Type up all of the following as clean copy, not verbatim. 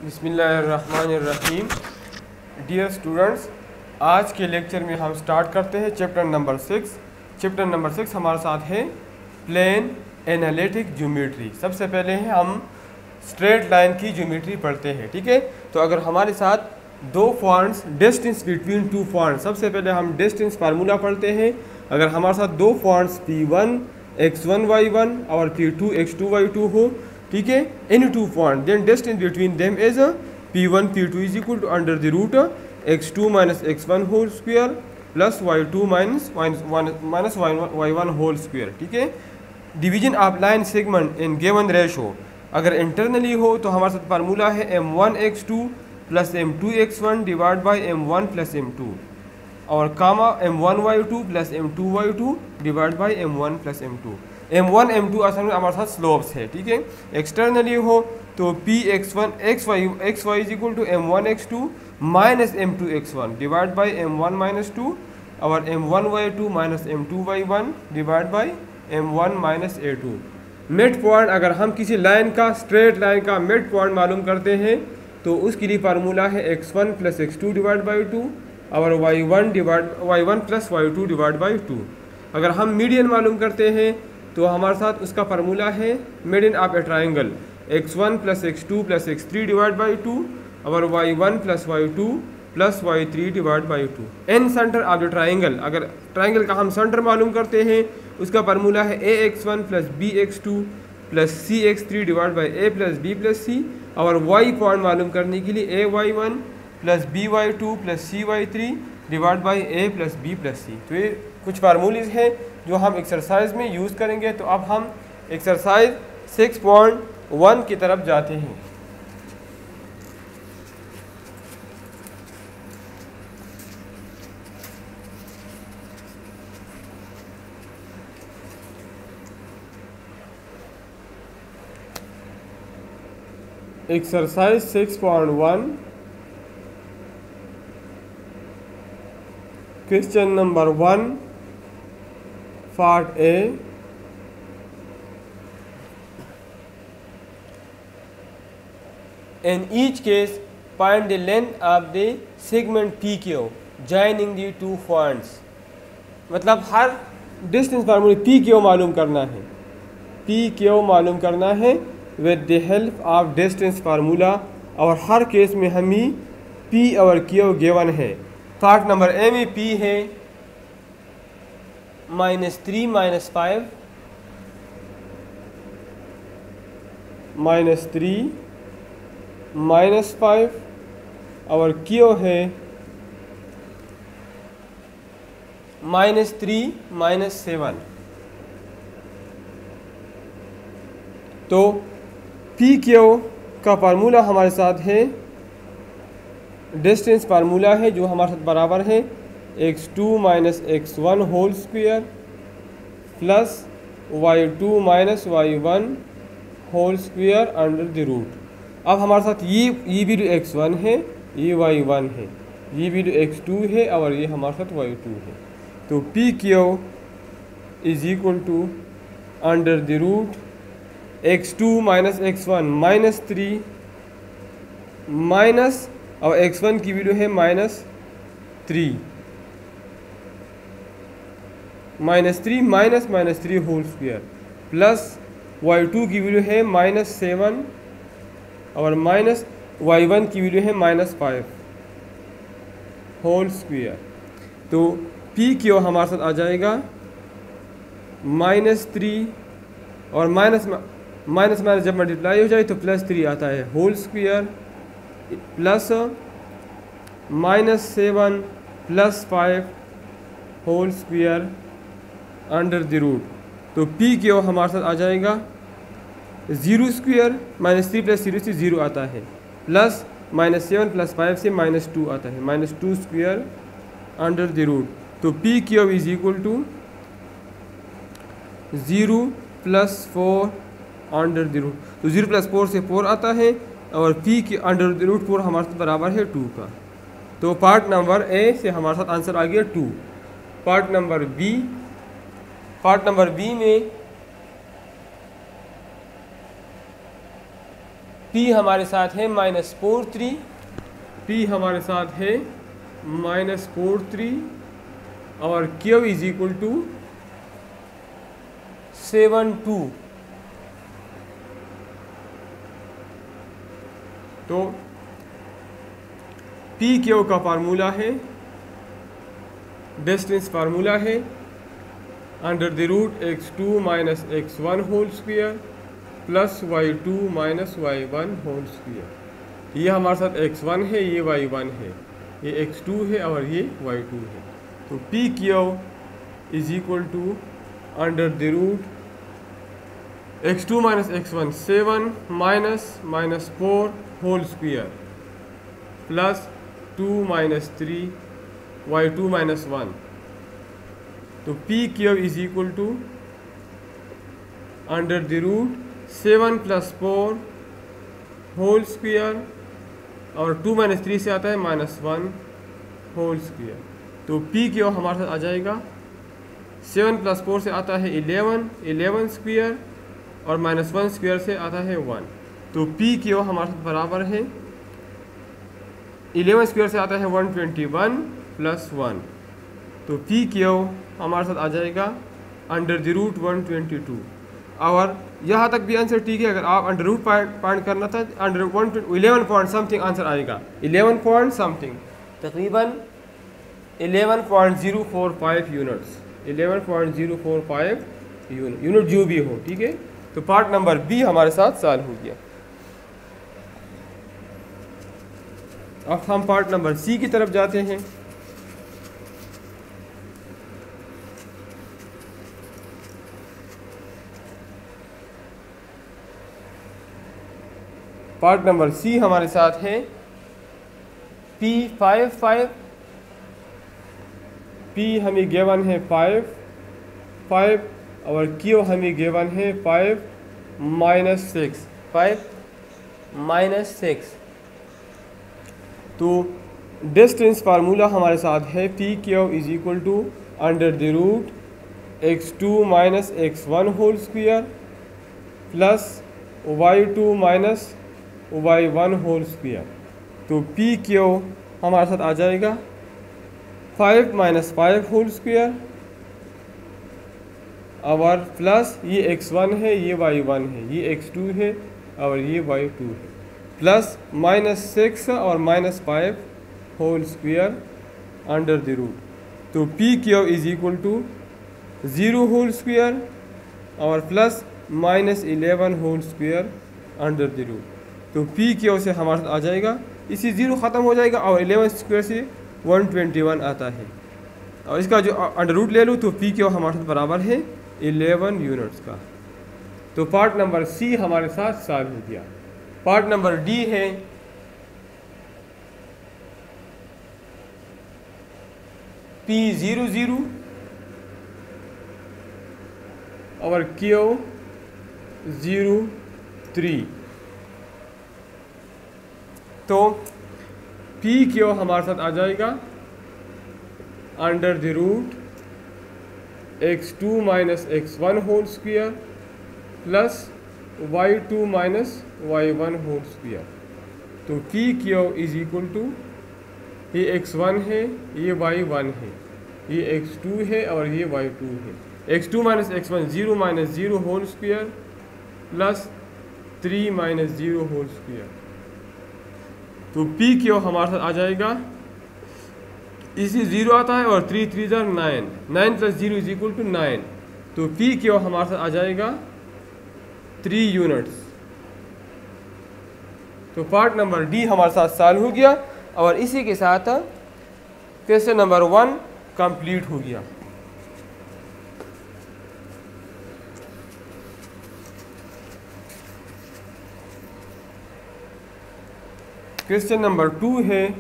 बिस्मिल्लाहिर्रहमानिर्रहीम। Dear students, आज के लेक्चर में हम स्टार्ट करते हैं चैप्टर नंबर 6। चैप्टर नंबर 6 हमारे साथ है प्लेन एनालिटिक ज्योमेट्री। सबसे पहले है हम स्ट्रेट लाइन की ज्योमेट्री पढ़ते हैं, ठीक है। तो अगर हमारे साथ दो points, distance between two points, सबसे पहले हम डिस्टेंस फार्मूला पढ़ते हैं। अगर हमारे साथ दो पॉइंट्स P1 x1 y1 और P2 x2 y2 हो, ठीक है, any two point, then distance between them is P1 P2 is equal to under the root x2 minus x1 whole square plus y2 minus y1 whole square, ठीक है। Division of line segment in given ratio, अगर internally हो तो हमारे साथ formula है m1 x2 plus m2 x1 divide by m1 plus m2 और कामा m1 y2 plus m2 y2 divide by m1 plus m2। m1 m2 असल में हमारे साथ स्लोप्स है, ठीक है। एक्सटर्नली हो तो p x1 xy is equal to m1 x2 minus m2 x1 divide by m1 minus 2 और m1 y2 minus m2 y1 divide by m1 minus a2। Mid point, अगर हम किसी लाइन का, स्ट्रेट लाइन का mid point मालूम करते हैं तो उसके लिए फार्मूला है x1 plus x2 divide by 2 और y1 plus y2 divide by 2। अगर हम मीडियन मालूम करते हैं तो हमारे साथ उसका फार्मूला है median of a triangle x1 plus x2 plus x3 divide by 2 और y1 plus y2 plus y3 divide by 2। And centre of the triangle, अगर ट्राइंगल का हम सेंटर मालूम करते हैं उसका फार्मूला है ax1 plus bx2 plus cx3 divide by a plus b plus c और y पॉइंट मालूम करने के लिए ay1 plus by2 plus cy3 divide by a plus b plus c। तो ये कुछ फार्मूलेज हैं जो हम एक्सरसाइज में यूज़ करेंगे। तो अब हम एक्सरसाइज 6.1 की तरफ जाते हैं। Exercise 6.1 question number 1 part A. In each case, find the length of the segment PQ joining the two points। मतलब हर डिस्टेंस फार्मूले PQ मालूम करना है, PQ मालूम करना है with the help of distance formula, और हर केस में हमें P और Q गिवन है। पार्ट नंबर ए में P है -3 -5 -3 -5 और Q है -3 -7। तो PQ का फार्मूला हमारे साथ है, डिस्टेंस फार्मूला है जो हमारे साथ बराबर है x2 minus x1 whole square plus y2 minus y1 whole square under the root. अब हमारे साथ ये भी जो x1 है, ये y1 है, ये भी जो x2 है और ये हमारे साथ y2 है। तो PQ is equal to under the root x2 minus x1 -3 minus और x1 की वैल्यू है -3 -3 होल स्क्वायर प्लस y2 की वैल्यू है -7 और माइनस y1 की वैल्यू है -5 होल स्क्वायर। तो PQ हमारे साथ आ जाएगा -3 और माइनस जब मल्टीप्लाई हो जाए तो +3 आता है होल स्क्वायर प्लस -7 प्लस 5 whole square under the root. तो PQ हमारे साथ आ जाएगा 0 स्क्वायर, -3 प्लस 0 से 0 आता है, प्लस -7 प्लस 5 से -2 आता है, -2 स्क्वायर अंडर द रूट। तो PQ is equal to 0 plus 4 under the root. तो 0 प्लस 4 से 4 आता है और P के अंडर द रूट 4 हमारे साथ बराबर है 2 का। तो पार्ट नंबर ए से हमारे साथ आंसर आ गया 2। पार्ट नंबर बी में P हमारे साथ है -43, P हमारे साथ है -43 और Q इज इक्वल टू 72। तो पी क्यू का फार्मूला है, डिस्टेंस फार्मूला है √x2 - x1 whole square plus y2 - y1 whole square. ये हमारे साथ x1 है, ये y1 है, ये x2 है और ये y2 है। तो P Q is equal to √x2 - x1 7 -4 whole square plus 2 - 3 y2 - 1। तो P Q is equal to √7 + 4 whole square और 2 - 3 से आता है -1 होल स्क्वायर। तो पी क्यू हमारे साथ आ जाएगा 7 + 4 से आता है 11 स्क्वायर और -1 स्क्वायर से आता है 1। तो पी क्यू हमारे साथ बराबर है 11 स्क्वायर से आता है 121 + 1। तो पी क्यू हमारे साथ आ जाएगा √122। और यहाँ तक भी आंसर ठीक है। अगर आप √ पॉइंट करना था 11 पॉइंट समथिंग आंसर आएगा, 11 पॉइंट समथिंग, तकरीबन 11.045 यूनिट्स, 11.045 यूनिट जो भी हो, ठीक है। तो पार्ट नंबर बी हमारे साथ सॉल्व हो गया। अब हम पार्ट नंबर सी की तरफ जाते हैं। पार्ट नंबर सी हमारे साथ है P5 P हमें गिवन है 5 और Q हमें गिवन है 5 - 6। तो डिस्टेंस फार्मूला हमारे साथ है PQ is equal to √x2 - x1 whole square plus y2 - y1 whole square. तो PQ हमारे साथ आ जाएगा 5 - 5 होल स्क्वायर और प्लस ये x1 है, ये y1 है, ये x2 है और ये y2 है, प्लस -6 और -5 होल स्क्वायर √। तो PQ is equal to 0 whole square और प्लस -11 होल स्क्वायर √। तो PQ से हमारे साथ आ जाएगा, इसी 0 ख़त्म हो जाएगा और 11 स्क्वायर से 121 आता है और इसका जो √ ले लूँ तो PQ हमारे साथ बराबर है 11 यूनिट्स का। तो पार्ट नंबर सी हमारे साथ सॉल्व हो गया। पार्ट नंबर डी है P00 और Q03। तो PQ हमारे साथ आ जाएगा √x2 - x1 whole square plus y2 - y1 whole square. तो PQ इज इक्वल टू, ये x1 है, ये y1 है, ये x2 है और ये y2 है। x2 - x1 0 - 0 whole square plus 3 - 0 whole square. तो PQ हमारे साथ आ जाएगा, इसी 0 आता है और 3 3 9, 9 + 0 इज इक्वल टू 9। तो PQ हमारे साथ आ जाएगा 3 यूनिट्स। तो पार्ट नंबर डी हमारे साथ सॉल्व हो गया और इसी के साथ क्वेश्चन नंबर 1 कंप्लीट हो गया। क्वेश्चन नंबर 2 है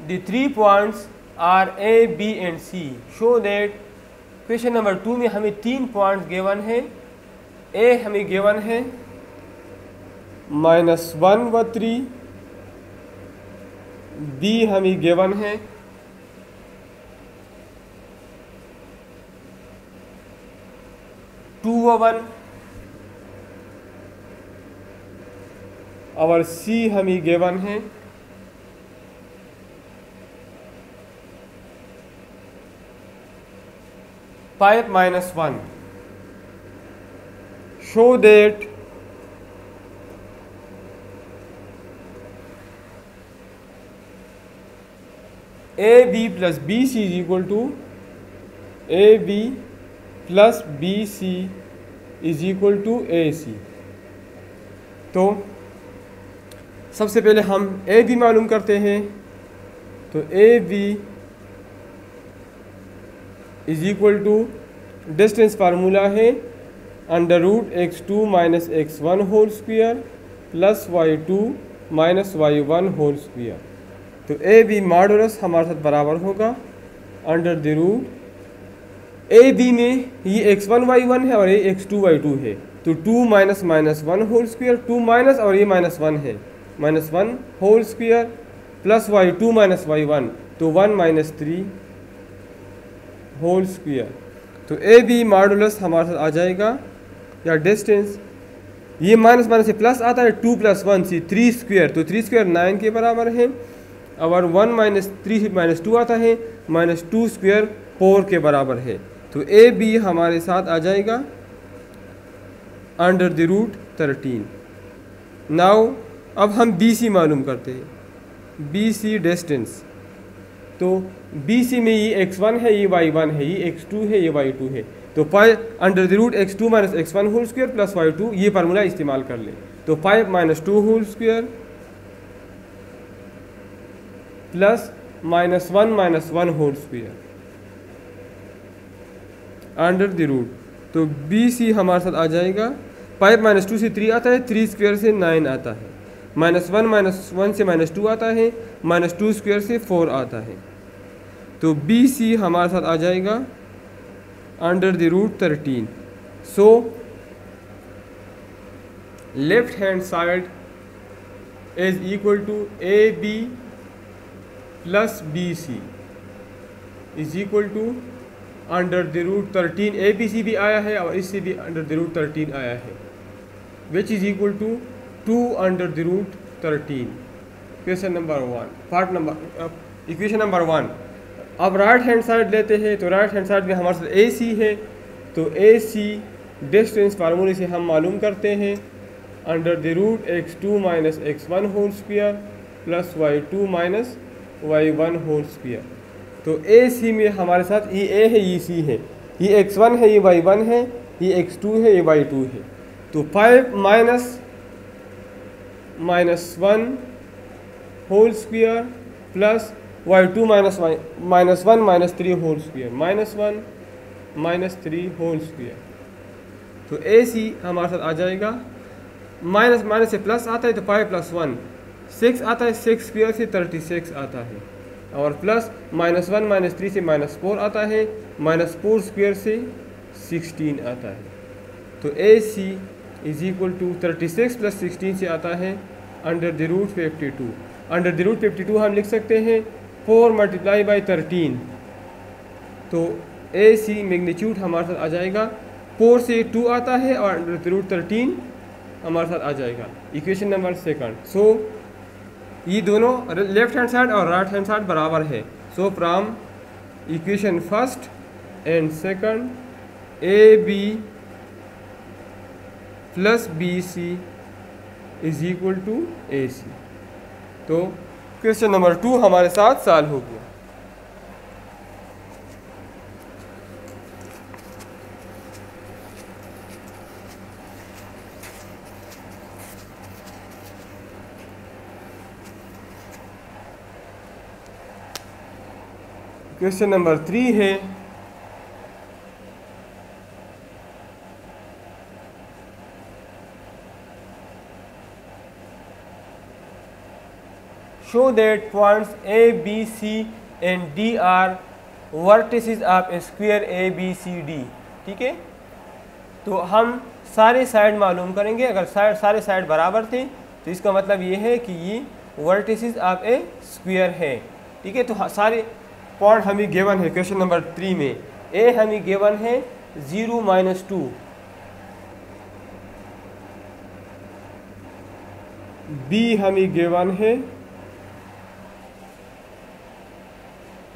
The 3 points are A, B and C. Show that question number 2 में हमें 3 पॉइंट्स गिवन है। A हमें गिवन है -1 व 3, B हमें गिवन है 2/1 और C हमें गिवन है 5 minus 1. Show that AB plus BC is equal to AB plus BC is equal to AC. तो सबसे पहले हम AB मालूम करते हैं। तो AB is equal to distance formula है √x2 minus x1 whole square plus y2 minus y1 whole square. तो ए बी मॉडुलस हमारे साथ बराबर होगा √, ए बी में ये x1 y1 है और ये x2 y2 है। तो 2 minus minus 1 whole square, 2 minus और ये -1 है, -1 whole square plus y2 minus y1, तो 1 माइनस 3 होल स्क्वायर। तो ए बी मॉडुलस हमारे साथ आ जाएगा, या डिस्टेंस ये माइनस माइनस से प्लस आता है, 2 प्लस 1 से 3 स्क्वायर, तो 3 स्क्वायर 9 के बराबर है। और 1 माइनस 3 से -2 आता है, -2 स्क्वायर 4 के बराबर है। तो ए बी हमारे साथ आ जाएगा √13। नाउ अब हम बी सी मालूम करते हैं, बी सी डिस्टेंस। तो बी सी में ये x1 है, ये y1 है, ये x2 है, ये y2 है। तो √x2 minus x1 whole square plus y2, ये फार्मूला इस्तेमाल कर ले। तो 5 minus 2 whole square plus -1 minus 1 whole square √। तो बी सी हमारे साथ आ जाएगा, 5 माइनस 2 से 3 आता है, 3 स्क्वायर से 9 आता है, -1 माइनस 1 से -2 आता है, -2 स्क्वायर से 4 आता है। तो बी सी हमारे साथ आ जाएगा √13। So left hand side is equal to A B plus B C is equal to √13। A B C भी आया है और इससे भी √13 आया है, which is equal to 2 √13। Question number 1, part number equation number 1। अब राइट हैंड साइड लेते हैं, तो राइट हैंड साइड में हमारे साथ ए सी है। तो ए सी डिस्टेंस फार्मूले से हम मालूम करते हैं √x2 minus x1 whole square plus y2 minus y1 whole square. तो ए सी में हमारे साथ ये ए है, ये सी है, ये x1 है, ये y1 है, ये x2 है, ये y2 है। तो 5 minus 1 whole square plus y2 minus 1 minus 3 whole square, -1 minus 3 whole square. तो ए सी हमारे साथ आ जाएगा, माइनस माइनस से प्लस आता है, तो 5 प्लस 1 6 आता है, 6 स्क्वायर से 36 आता है, और प्लस -1 माइनस 3 से -4 आता है, -4 स्क्वायर से 16 आता है। तो A C is equal to 36 plus 16 से आता है √52। √52 हम लिख सकते हैं 4 मल्टीप्लाई बाई 13। तो ए सी मैग्नीट्यूड हमारे साथ आ जाएगा, 4 से 2 आता है और √13 हमारे साथ आ जाएगा। Equation number 2। सो ये दोनों लेफ्ट हैंड साइड और राइट हैंड साइड बराबर है। So from equation 1 and 2 A B plus B C is equal to A C. तो क्वेश्चन नंबर 2 हमारे साथ सॉल्व हो गया। क्वेश्चन नंबर 3 है, show that points A, B, C and D are vertices of a square ABCD। ठीक है, तो हम सारे साइड मालूम करेंगे। अगर सारे साइड बराबर थे तो इसका मतलब ये है कि ये वर्टिसेस ऑफ ए स्क्वायर है। ठीक है, तो सारे पॉइंट हमें गिवन है क्वेश्चन नंबर 3 में। ए हमें गिवन है 0 - 2, बी हमें गिवन है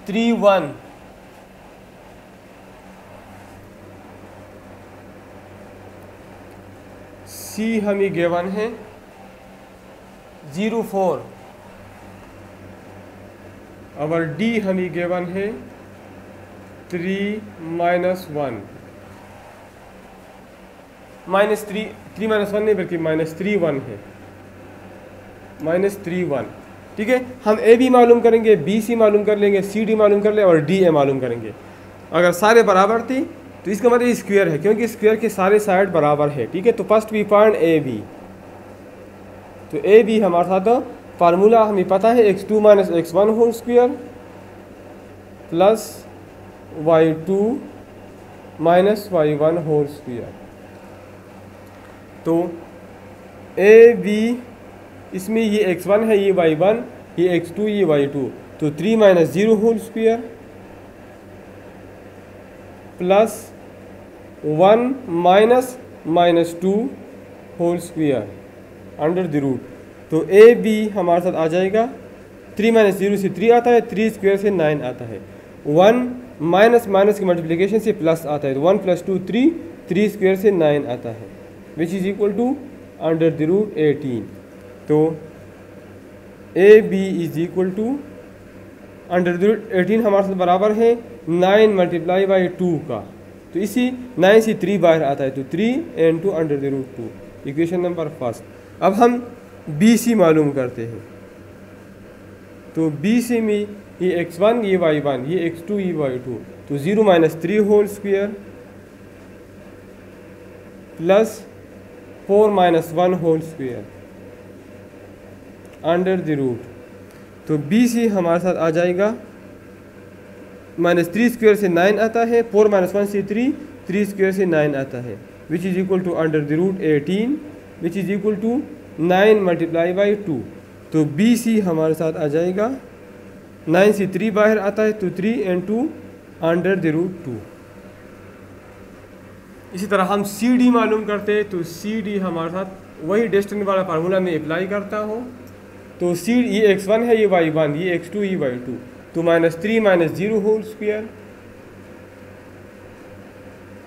3 1, सी हमें गिवन है 0 4 और डी हमें गिवन है 3 -1 -3 -1 नहीं बल्कि -3 1 है, -3 1। ठीक है, हम ए बी मालूम करेंगे, बी सी मालूम कर लेंगे, सी डी मालूम कर लेंगे और डी ए मालूम करेंगे। अगर सारे बराबर थी तो इसका मतलब स्क्वायर है, क्योंकि स्क्वायर के सारे साइड बराबर है। ठीक है, तो first we find A B. तो ए बी हमारे साथ फार्मूला हमें पता है x2 - x1 whole square plus y2 - y1 whole square. तो ए बी इसमें ये x1 है, ये y1, ये x2, ये y2, तो 3 - 0 whole square plus 1 - -2 whole square under the root. तो ए बी हमारे साथ आ जाएगा 3 - 0 से 3 आता है, 3 स्क्वायर से 9 आता है, 1 माइनस की मल्टीप्लिकेशन से प्लस आता है, तो 1 + 2 3, 3 स्क्वायर से 9 आता है, which is equal to under the root 18। तो A B is equal to under the root 18 हमारे साथ बराबर है 9 × 2 का, तो इसी 9 से 3 बाहर आता है, तो 3 × 2 under the root 2, equation number first. अब हम बी सी मालूम करते हैं। तो बी सी में ये x1, ये y1, ये x2, ये y2, तो 0 - 3 whole square plus 4 - 1 whole square under the root. तो बी सी हमारे साथ आ जाएगा -3 स्क्वायर से 9 आता है, 4 - 1 से 3, 3 स्क्वायर से 9 आता है, which is equal to under the root 18, which is equal to 9 × 2। तो बी सी हमारे साथ आ जाएगा 9 से 3 बाहर आता है, तो 3 × 2 अंडर द रूट 2। इसी तरह हम सी डी मालूम करते हैं। तो सी डी हमारे साथ वही डेस्टिनी वाला फार्मूला में अप्लाई करता हो। तो सी ये x1 है, ये y1, ये x2, ये y2, तो -3 - 0 होल स्क्वायर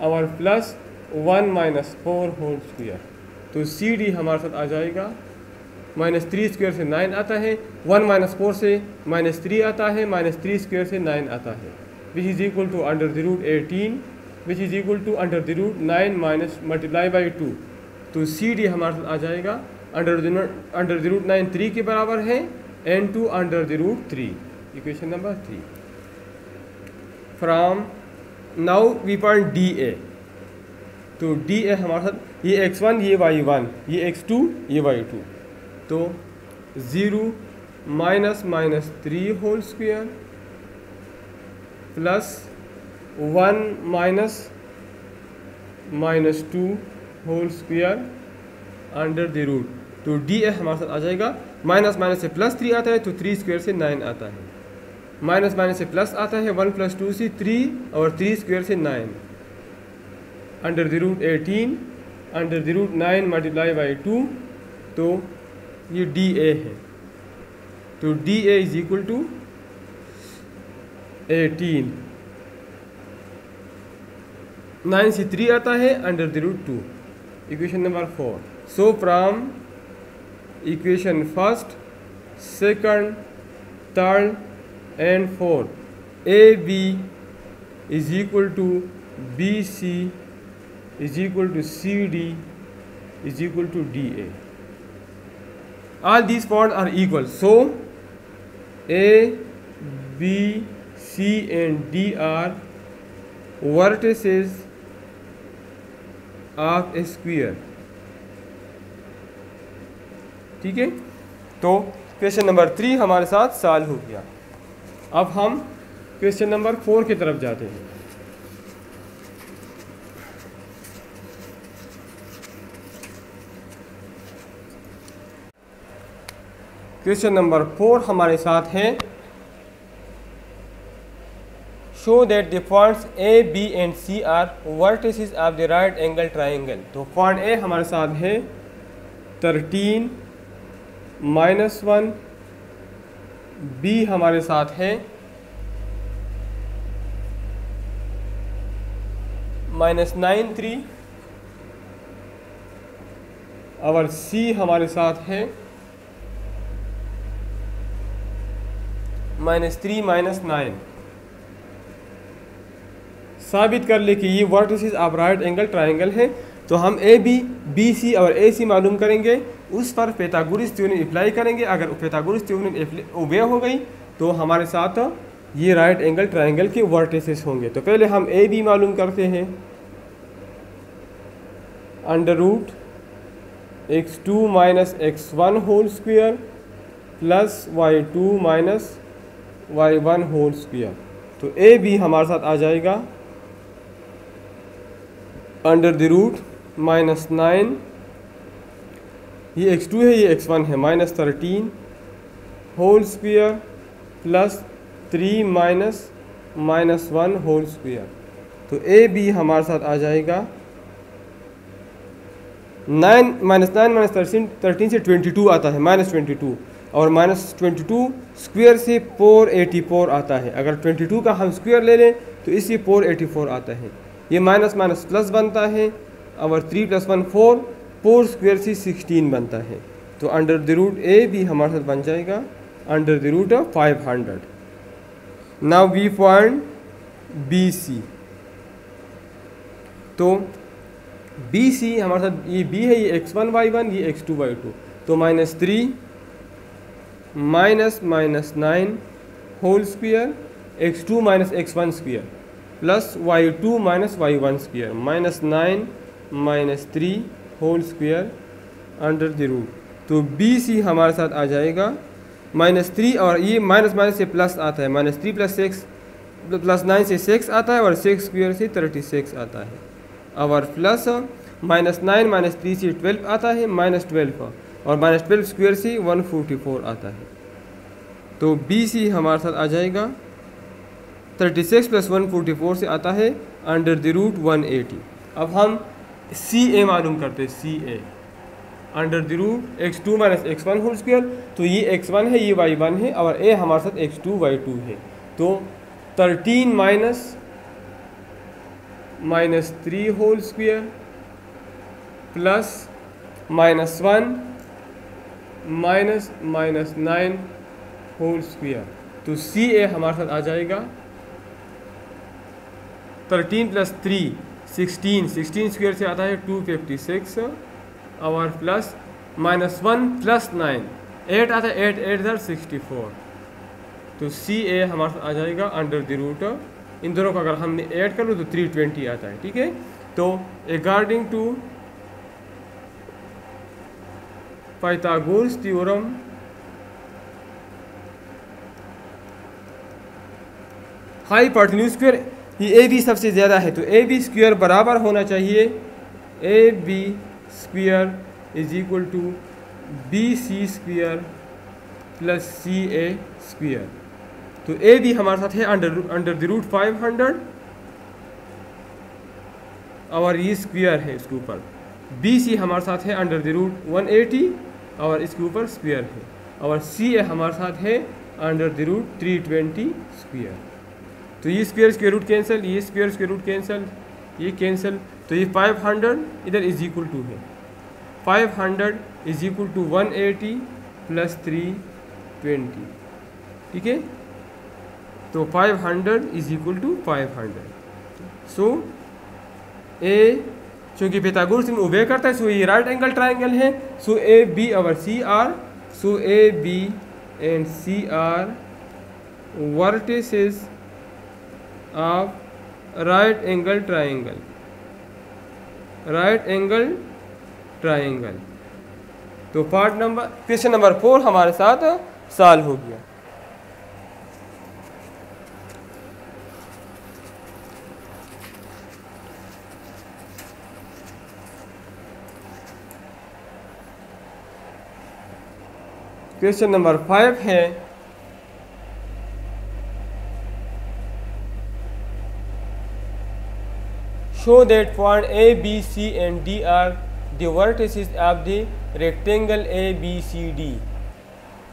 और प्लस 1 - 4 होल स्क्वायर। तो सी डी हमारे साथ आ जाएगा -3 स्क्वायर से 9 आता है, 1 - 4 से -3 आता है, -3 स्क्वायर से 9 आता है, which is equal to under the root 18, which is equal to under the root 9 × 2। तो सी डी हमारे साथ आ जाएगा अंडर द रूट 9 3 के बराबर है, and 2 under the root 3, equation number 3। From now we find D A. तो D A हमारे साथ ये x1, ये y1, ये x2, ये y2, तो 0 - -3 whole square plus 1 - -2 whole square under the root. तो डी ए हमारे साथ आ जाएगा माइनस से +3 आता है, तो 3 स्क्वायर से 9 आता है, माइनस से प्लस आता है, 1 + 2 से 3 और 3 स्क्वायर से 9 under the root 18 under the root 9 × 2। तो ये डी ए है। तो D A is equal to 18, 9 से 3 आता है, under the root 2, equation number 4। So from equation first, second, third and fourth, A B is equal to B C is equal to CD is equal to DA. All these points are equal. So A, B, C and D are vertices of a square. ठीक है, तो question number 3 हमारे साथ solve हो गया। अब हम question number 4 की तरफ जाते हैं। क्वेश्चन नंबर 4 हमारे साथ है, show that the points A B and C are vertices of the right angle triangle. तो पॉइंट ए हमारे साथ है 13, -1, बी हमारे साथ है -9 3, और सी हमारे साथ है -3 -9। साबित कर ले कि ये vertices of right angle triangle है। तो हम ए बी, बी सी और ए सी मालूम करेंगे, उस पर पाइथागोरस थ्योरम अप्लाई करेंगे। अगर पाइथागोरस थ्योरम ओबे हो गई तो हमारे साथ ये राइट एंगल ट्रायंगल के वर्टिसेस होंगे। तो पहले हम ए बी मालूम करते हैं। √x2 - x1 whole square plus y2 - y1 whole square. तो ए बी हमारे साथ आ जाएगा √-9, ये x2 है, ये x1 है, -13 whole square plus 3 -1 whole square. तो ए बी हमारे साथ आ जाएगा 9 13 से 22 आता है, -22, और -22 स्क्वायर से 484 आता है। अगर 22 का हम स्क्वायर ले लें तो इससे 484 आता है। ये माइनस माइनस प्लस बनता है, और 3 + 1 4, 4 स्क्वायर से 16 बनता है। तो √, ए भी हमारे साथ बन जाएगा √500। Now we find B C. तो बी सी हमारे साथ, ये बी है, ये x1 y1, ये x2 y2। तो -3 -9 whole square, x2 - x1 square plus y2 - y1 square, -9 - 3 whole square √। तो बी सी हमारे साथ आ जाएगा -3, और ये माइनस माइनस से प्लस आता है, -3 + 6 + 9 से 6 आता है, और 6 स्क्वायर से 36 आता है, और प्लस -9 - 3 से 12 आता है, -12, और -12 स्क्वायर से 144 आता है। तो बी सी हमारे साथ आ जाएगा 36 + 144 से आता है √180। अब हम सी ए मालूम करते हैं। सी ए √x2 - x1 होल स्क्वायर। तो ये x1 है, ये y1 है, और ए हमारे साथ x2 y2 है। तो 13 -3 whole square plus -1 -9 whole square. तो सी ए हमारे साथ आ जाएगा 13 + 3 16, 16 स्क्वायर से आता है 256, और प्लस -1 + 9 8 आता है, 8 8 64। तो सी ए हमारे साथ आ जाएगा √। इन दोनों को अगर हमने ऐड कर लो तो 320 आता है। ठीक है। तो according to Pythagoras theorem, hypotenuse square, ये ए बी सबसे ज़्यादा है, तो ए बी स्क्वायर बराबर होना चाहिए A B square = B C square plus C A square. तो ए बी हमारे साथ है √500, और ये स्क्वायर है इसके ऊपर। बी सी हमारे साथ है √180, और इसके ऊपर स्क्वायर है, और सी ए हमारे साथ है √320 स्क्वायर। तो ये स्क्वायर रूट कैंसिल, ये स्क्वायर रूट कैंसिल, ये कैंसिल। तो ये 500 इधर = है, 500 = 180 + 320। ठीक है। तो 500 = 500। सो ए, चूँकि पाइथागोरस में ओबे करता है, सो ये राइट एंगल ट्राइंगल है। सो ए बी और C are, so A B and C are vertices of right angle triangle, right angle triangle. तो क्वेश्चन नंबर 4 हमारे साथ सॉल्व हो गया। क्वेश्चन नंबर 5 है, show that point A, B, C and D are the vertices of the rectangle ABCD.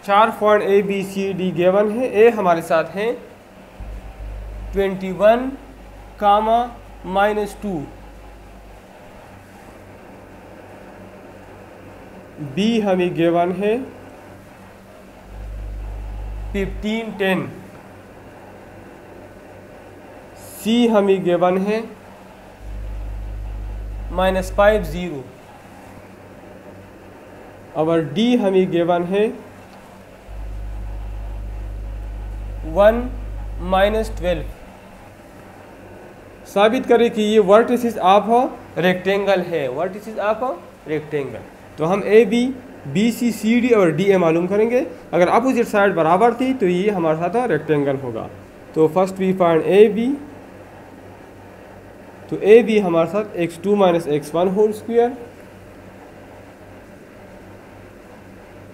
4 point A B C D given है। A हमारे साथ है 21, -2। बी हमें गिवन है 15, 10। सी हमें गिवन है -5, 0। और डी हमें गिवन है 1, -12। साबित करें कि ये वर्टिसेस ऑफ रेक्टेंगल है, वर्टिसेस ऑफ रेक्टेंगल। तो हम A B, B C, C D और डी ए मालूम करेंगे। अगर अपोजिट साइड बराबर थी तो ये हमारे साथ रेक्टेंगल होगा। तो first we find A B. तो ए बी हमारे साथ x2 - x1 whole square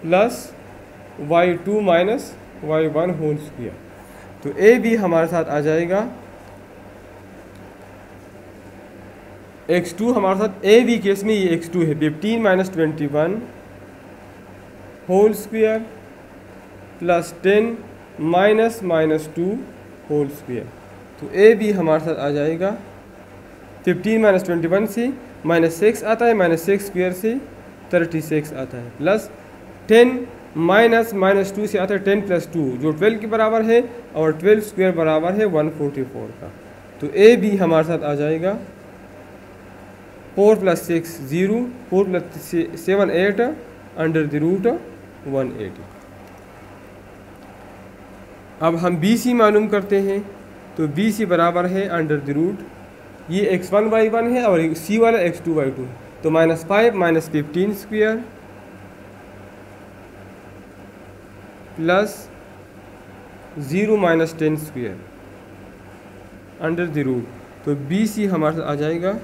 plus y2 - y1 whole square. तो ए बी हमारे साथ आ जाएगा x2 हमारे साथ ए बी केस में ये x2 है 15 - 21 whole square plus 10 -2 whole square. तो ए बी हमारे साथ आ जाएगा 15 - 21 से -6 आता है, -6 स्क्वायर से 36 आता है, प्लस 10 -2 से आता है 10 + 2 जो 12 के बराबर है, और 12 स्क्वायर बराबर है 144 का। तो ए बी हमारे साथ आ जाएगा 4 + 6 0, 4 + 7 8 √180। अब हम बी सी मालूम करते हैं। तो बी सी बराबर है √ ये x1 y1 है और सी वाला x2 y2 है। तो -5 - 15 स्क्वायर प्लस 0 - 10 स्क्वायर √। तो बी सी हमारे साथ आ जाएगा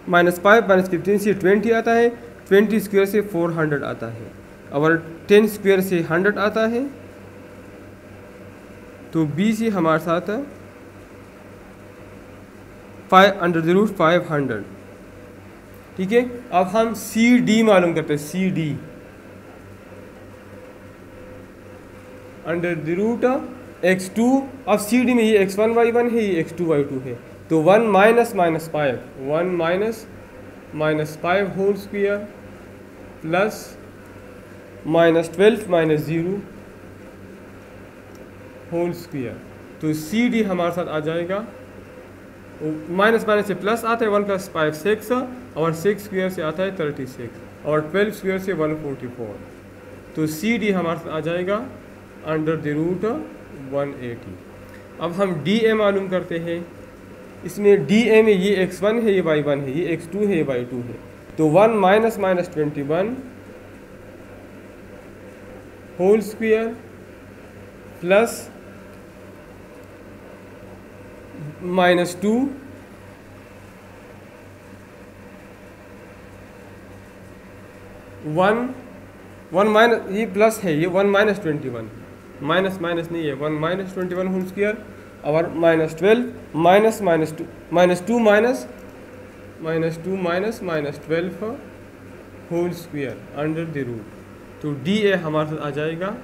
-5 - 15 से 20 आता है, 20 स्क्वायर से 400 आता है, और 10 स्क्वायर से 100 आता है। तो बी सी हमारे साथ 500। ठीक है। अब हम सी डी मालूम करते हैं। C D √x2। अब सी डी में ये x1 y1 है, ये x2 y2 है। तो 1 - -5 whole square plus -12 - 0 whole square. तो सी डी हमारे साथ आ जाएगा माइनस से प्लस आता है 1 + 5 6, और 6 स्क्वायर से आता है 36, और 12 स्क्वायर से 144। तो सी डी हमारे साथ आ जाएगा √180। अब हम डी ए मालूम करते हैं। इसमें डी ए में ये x1 है, ये y1 है, ये x2 है, ये y2 है। तो 1 - -21 होल स्क्वायर प्लस -2 1 ये प्लस है, ये 1 - 21 माइनस नहीं है, 1 - 21 होल स्क्वायर, और -12 -2 -12 होल स्क्वायर √। तो डी ए हमारे साथ आ जाएगा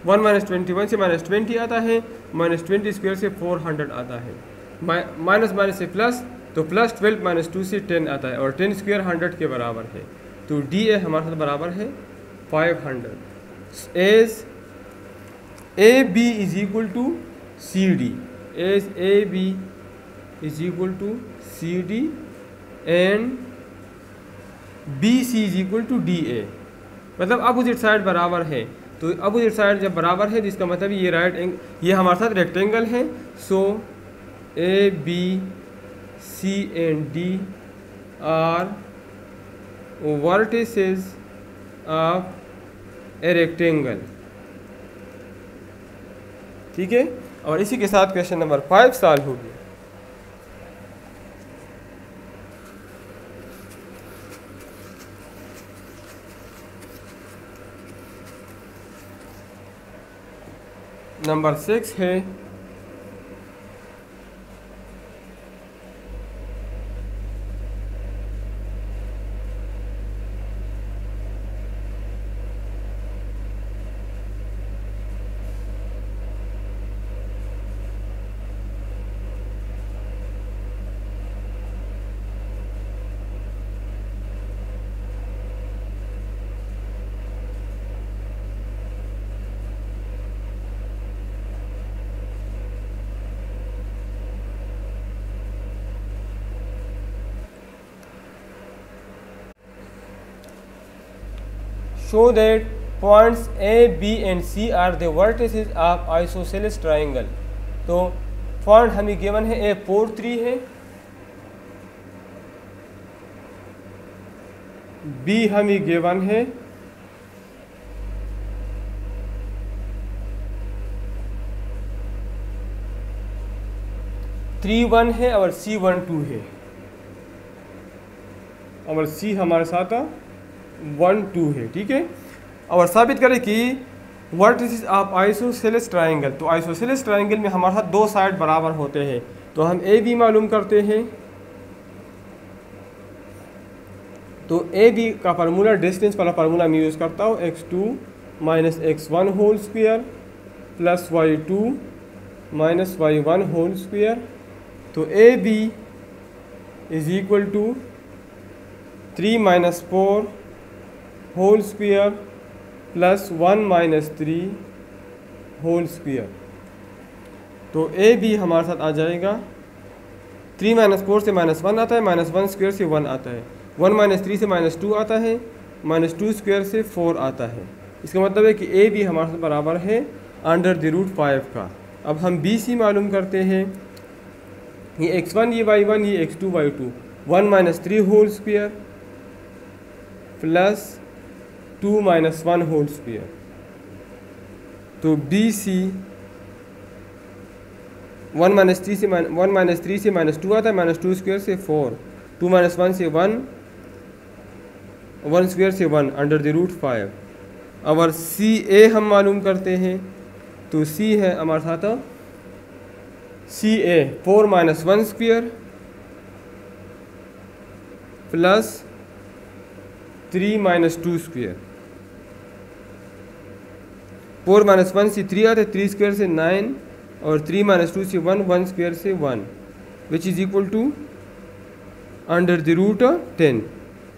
1 - 21 से -20 आता है, -20 स्क्वायर से 400 आता है, माइनस से प्लस, तो +12 - 2 से 10 आता है, और 10 स्क्वायर 100 के बराबर है। तो डी ए हमारे साथ बराबर है 500। As A B is equal to C D, as A B is equal to C D and B C is equal to D A. मतलब अपोजिट साइड बराबर है। तो अपोजिट साइड जब बराबर है, जिसका मतलब ये ये हमारे साथ रेक्टेंगल है। So A B C and D are vertices of a rectangle. ठीक है। और इसी के साथ क्वेश्चन नंबर 5 सॉल्व हो गया। नंबर 6 है show that points A B and C are the vertices of isosceles triangle. तो पॉइंट हमें गिवन है, ए पोर्ट 3 है, बी हमें गिवन है थ्री 1 है और सी 1 2 है, और सी हमारे साथ 1 2 है। ठीक है, और साबित करें कि वर्टिसेस ऑफ आइसोसेलेस ट्राइंगल। तो आइसोसेलेस ट्राइंगल में हमारे साथ दो साइड बराबर होते हैं, तो हम ए बी मालूम करते हैं। तो ए बी का फार्मूला डिस्टेंस वाला फार्मूला मैं यूज़ करता हूँ, x2 minus x1 whole square plus y2 minus y1 whole square. तो A B is equal to 3 minus 4 whole square plus 1 minus 3 whole square. तो ए बी हमारे साथ आ जाएगा 3 माइनस 4 से माइनस 1 आता है, माइनस 1 स्क्वायर से 1 आता है, 1 माइनस 3 से माइनस 2 आता है, माइनस 2 स्क्वायर से 4 आता है। इसका मतलब है कि ए बी हमारे साथ बराबर है अंडर द रूट 5 का। अब हम बी सी मालूम करते हैं, ये x1 ये y1 ये x2 y2, 1 minus 3 whole square plus 2 minus 1 whole square. तो बी सी 1 माइनस 3 से माइनस 2 आता है, माइनस 2 स्क्वायर से 4, 2 माइनस 1 से 1, 1 स्क्वायर से 1 अंडर द रूट 5। और सी ए हम मालूम करते हैं, तो सी है हमारे साथ सी ए 4 minus 1 square plus 3 minus 2 square. 4 minus 1 से 3 आता है, 3 स्क्वायर से 9, और 3 माइनस 2 से 1, 1 स्क्वायर से 1, which is equal to under the root 10।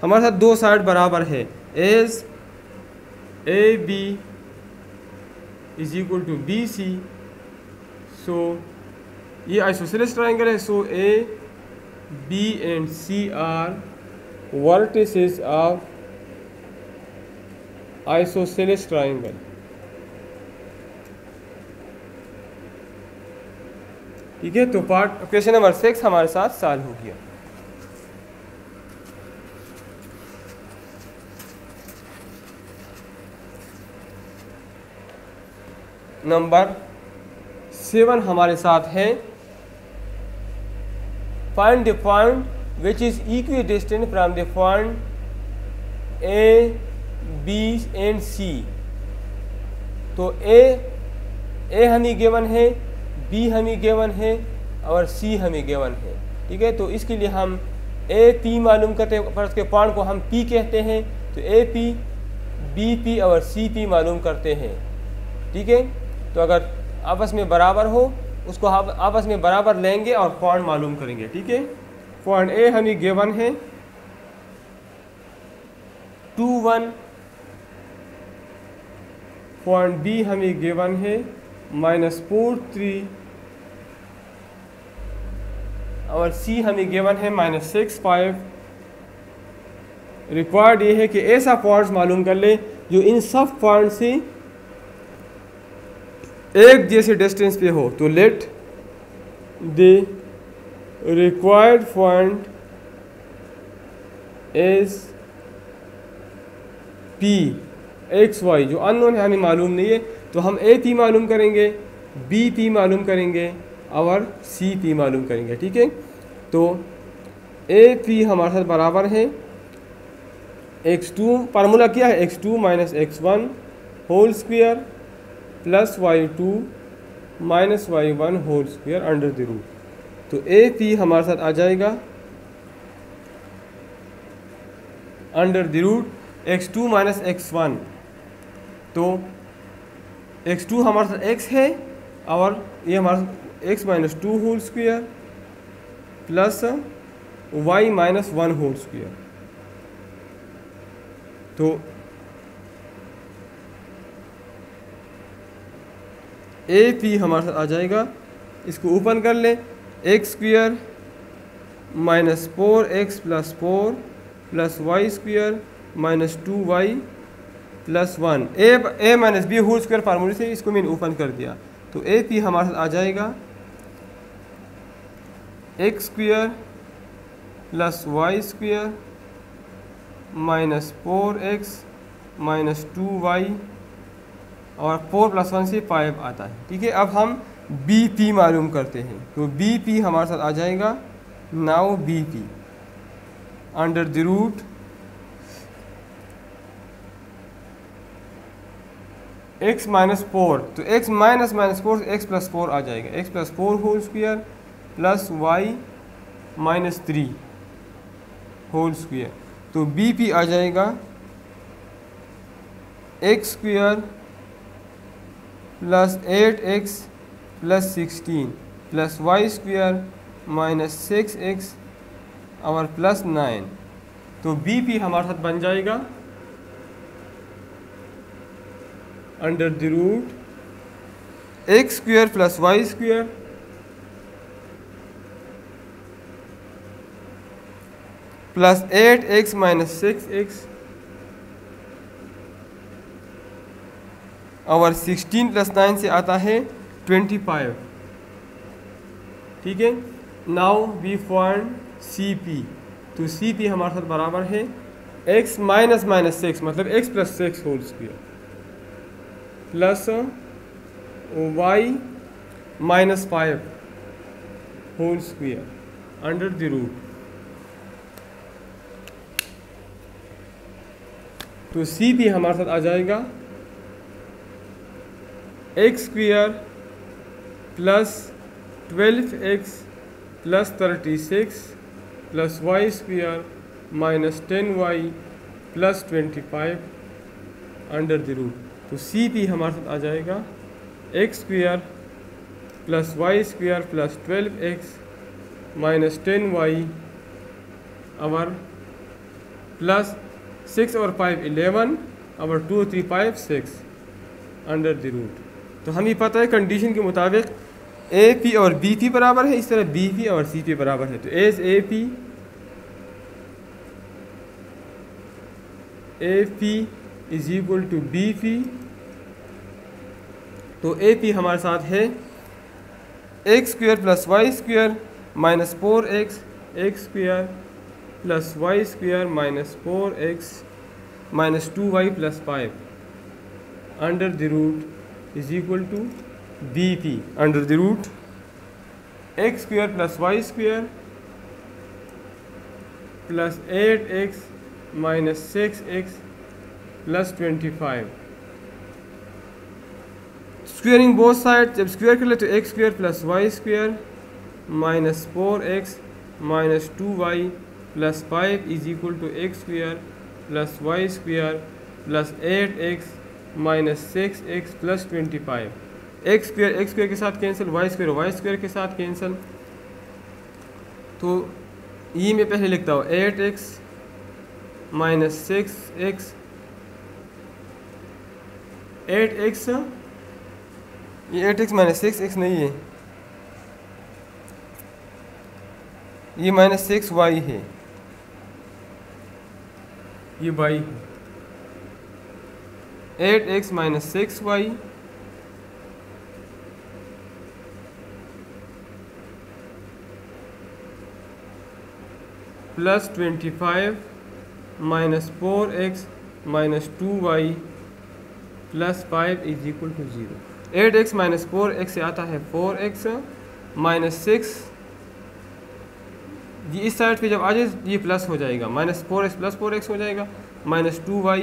हमारे साथ दो साइड बराबर है, as A B is equal to B C. So ये आइसोसेलेस ट्राइंगल है, so A B and C are vertices of isosceles triangle. ठीक है, तो पार्ट क्वेश्चन नंबर 6 हमारे साथ सॉल्व हो गया। नंबर 7 हमारे साथ है, find the point which is equidistant from the point A B and C. तो ए हमें गिवन है, बी हमें गिवन है और सी हमें गिवन है। ठीक है, तो इसके लिए हम ए पी मालूम करते हैं, पर उसके पॉइंट को हम पी कहते हैं। तो ए पी, बी पी और सी पी मालूम करते हैं। ठीक है, तो अगर आपस में बराबर हो उसको आपस में बराबर लेंगे और पॉइंट मालूम करेंगे। ठीक है, पॉइंट ए हमें गिवन है 2 1, पॉइंट बी हमें गिवन है -4 3, और सी हमें गिवन है -6 5। रिक्वायर्ड ये है कि ऐसा पॉइंट्स मालूम कर ले जो इन सब पॉइंट से एक जैसे डिस्टेंस पे हो। तो let the required point is P x Y, जो अननोन है हमें मालूम नहीं है, तो हम ए पी मालूम करेंगे, बी पी मालूम करेंगे और सी पी मालूम करेंगे। ठीक है, तो ए पी हमारे साथ बराबर है x2, फार्मूला क्या है, x2 minus x1 whole square plus y2 minus y1 whole square under the root. तो ए पी हमारे साथ आ जाएगा under the root x2 minus x1। तो x2 हमारे साथ x है और ये हमारा x minus 2 whole square plus y minus 1 whole square. तो ए पी हमारे साथ आ जाएगा, इसको ओपन कर ले, X square minus 4x plus 4 plus Y square minus 2y plus 1 A minus B whole square फार्मूले से इसको मैंने ओपन कर दिया। तो ए पी हमारे साथ आ जाएगा x square plus Y square minus 4x minus 2y और 4 + 1 से 5 आता है। ठीक है, अब हम बी पी मालूम करते हैं। तो बी पी हमारे साथ आ जाएगा, now B P under the root x minus 4, तो x माइनस 4 x प्लस 4 आ जाएगा, x plus 4 whole square plus y minus 3 whole square. तो बी पी आ जाएगा x square plus 8x plus 16 plus Y square minus 6x और plus 9। तो B P हमारे साथ बन जाएगा under the root x square plus Y square plus 8x minus 6x और 16 प्लस 9 से आता है 25। ठीक है, now we find C P. तो सी पी हमारे साथ बराबर है x माइनस 6 मतलब x plus 6 whole square plus y minus 5 whole square under the root. तो सी पी हमारे साथ आ जाएगा x square plus 12x plus 36 plus Y square minus 10y plus 25 under the root. तो सी पी हमारे साथ आ जाएगा x square plus Y square plus 12x minus 10y और प्लस 6 और 5 11 और 2 3 5 6 अंडर द रूट। तो हमें पता है कंडीशन के मुताबिक ए पी और बी पी बराबर है, इस तरह बी पी और सी पी बराबर है। तो as A P is equal to B P. तो ए पी हमारे साथ है x square plus Y square minus 4x x square plus Y square minus 4x minus 2y plus 5 under the root is equal to B P under the root x square plus Y square plus 8x minus 6x plus 25। Squaring both side, जब square कर ले तो x square plus Y square minus 4x minus 2y plus 5 is equal to x square plus Y square plus 8x minus 6x plus 25। X square के साथ cancel, Y square के साथ cancel. तो ये मैं पहले लिखता हूँ 8x माइनस 6x 8x, ये 8x माइनस 6x नहीं है, ये माइनस 6y है, ये y है। 8x minus 6y plus 25 minus 4x minus 2y plus 5 is equal to 0। 8x minus 4x से आता है 4x माइनस 6, ये इस साइड पे जब आ जाए ये प्लस हो जाएगा, माइनस 4x प्लस 4x हो जाएगा, माइनस 2y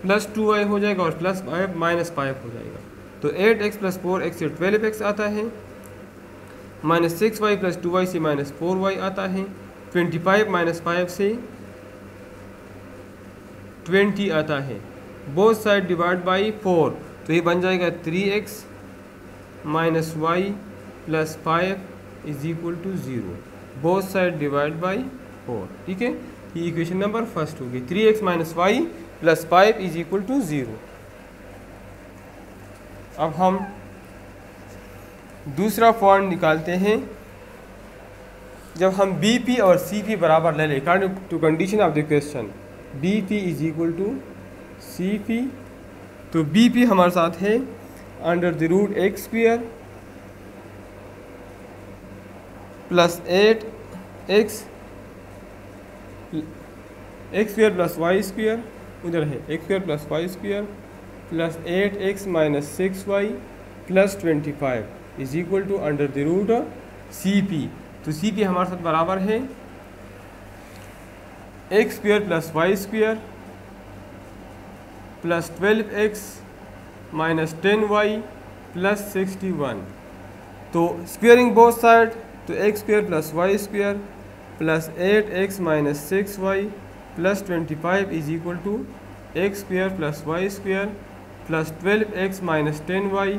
प्लस 2y हो जाएगा और प्लस 5 माइनस 5 हो जाएगा। तो 8x प्लस 4x से 12x आता है, माइनस 6y प्लस 2y से माइनस 4y आता है, 25 माइनस 5 से 20 आता है, बोथ साइड डिवाइड बाई 4। तो ये बन जाएगा 3x minus y plus 5 is equal to 0, both side divide by 4। ठीक है, ये इक्वेशन नंबर फर्स्ट होगी, 3x minus y plus 5 is equal to 0। अब हम दूसरा पॉइंट निकालते हैं, जब हम बी पी और सी पी बराबर ले लें according to condition of the question, B P is equal to C P. तो बी पी हमारे साथ है under the root x square plus 8x square plus Y square, उधर है x square plus Y square plus 8x minus 6y plus 25 is equal to under the root C P. तो C P हमारे साथ बराबर है x square plus Y square plus 12x minus 10y plus 61। तो squaring both side, तो x square plus Y square plus 8x minus 6y plus 25 is equal to x square plus Y square plus 12x minus 10y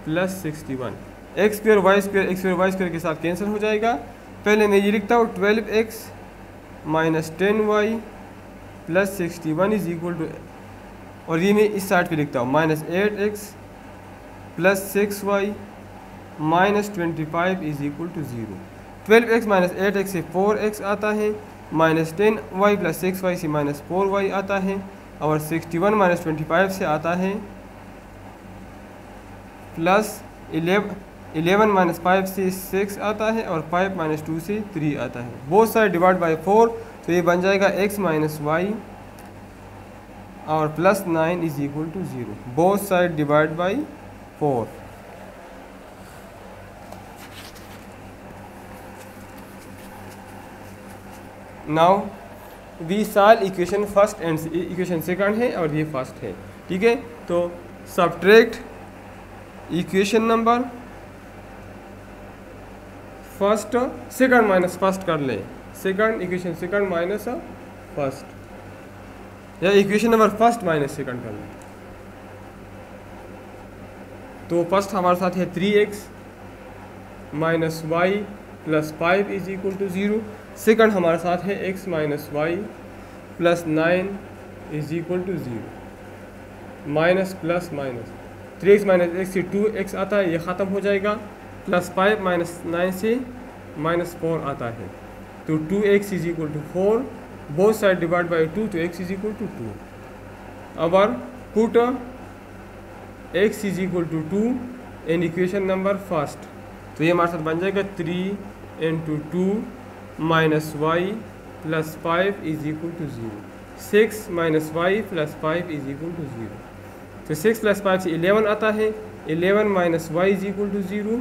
plus 61। X square y square के साथ cancel हो जाएगा। पहले मैं ये लिखता हूँ 12x minus 10y plus 61 is equal to, और ये मैं इस साइड पे लिखता हूँ minus 8x plus 6y minus 25 is equal to 0। 12x minus 8x से 4x आता है, माइनस 10y प्लस 6y से माइनस 4y आता है, और 61 माइनस 25 से आता है प्लस 11 माइनस 5 से 6 आता है, और 5 माइनस 2 से 3 आता है। बोथ साइड डिवाइड बाय 4, तो ये बन जाएगा x माइनस वाई और plus 9 is equal to 0। Both side divide by 4। Now we solve equation first and equation second है और ये फर्स्ट है, ठीक है। तो subtract equation number first second minus first कर ले, second equation second minus first, या equation number first minus second कर लें। तो फर्स्ट हमारे साथ है 3x minus y plus 5 is equal to 0। Second हमारे साथ है x minus y plus 9 is equal to 0। Minus plus minus 3x minus x से 2x आता है, ये ख़त्म हो जाएगा, प्लस 5 माइनस 9 से माइनस 4 आता है, तो 2x is equal to 4। Both side divide by 2, तो x इज इक्वल टू 2। अब put x is equal to 2 in equation number first, तो ये हमारे साथ बन जाएगा 3 into 2 minus y plus 5 is equal to 0। 6 minus y plus 5 is equal to 0। तो 6 plus 5 से 11 आता है, 11 minus y is equal to 0।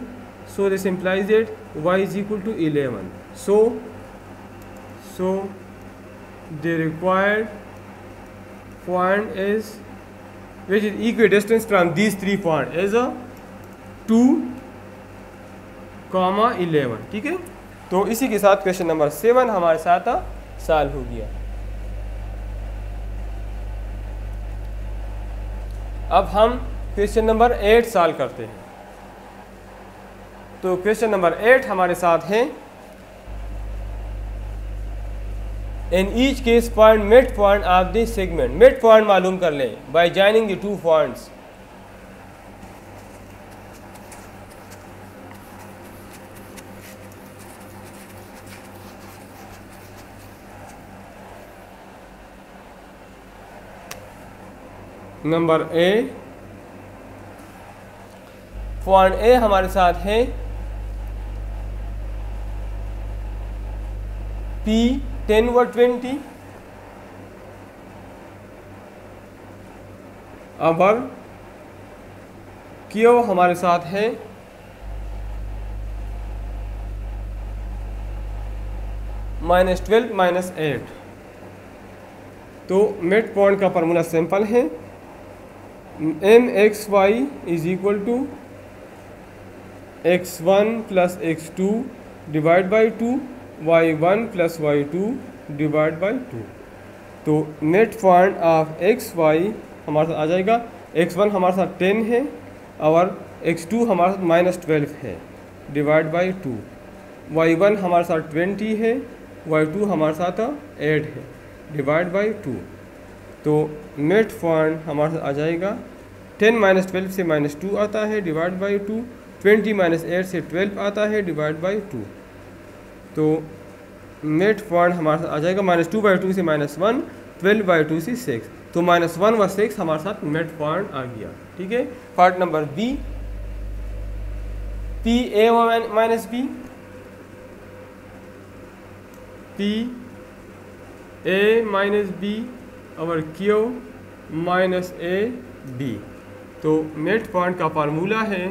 So this implies that y is equal to 11। So the required point is, which is equidistant from these three points, is 2, 11, ठीक है। तो इसी के साथ क्वेश्चन नंबर 7 हमारे साथ सॉल्व हो गया। अब हम क्वेश्चन नंबर 8 सॉल्व करते हैं। तो क्वेश्चन नंबर 8 हमारे साथ है in each case point mid point of this segment. Mid point मालूम कर लें bye joining the two points. Number A, point A हमारे साथ है P 10/20, अब क्यू हमारे साथ है -12 -8। तो मिड पॉइंट का फार्मूला सिंपल है, mxy is equal to x1 plus x2 divide by 2, y1 plus y2 divide by 2। तो नेट पॉइंट ऑफ xy हमारे साथ आ जाएगा, x1 हमारे साथ 10 है और x2 हमारे साथ -12 है डिवाइड बाई 2, y1 हमारे साथ 20 है, y2 हमारे साथ 8 है डिवाइड बाई 2। तो नेट पॉइंट हमारे साथ आ जाएगा 10 -12 से -2 आता है डिवाइड बाई 2, 20 -8 से 12 आता है डिवाइड बाई 2। तो नेट पॉइंट हमारे साथ आ जाएगा -2/2 से -1, 12/2 से 6। तो -1 व 6 हमारे साथ मिड पॉइंट आ गया। ठीक है, part number B, P A minus B, P A minus B और क्यू माइनस ए बी। तो मिड पॉइंट का फार्मूला है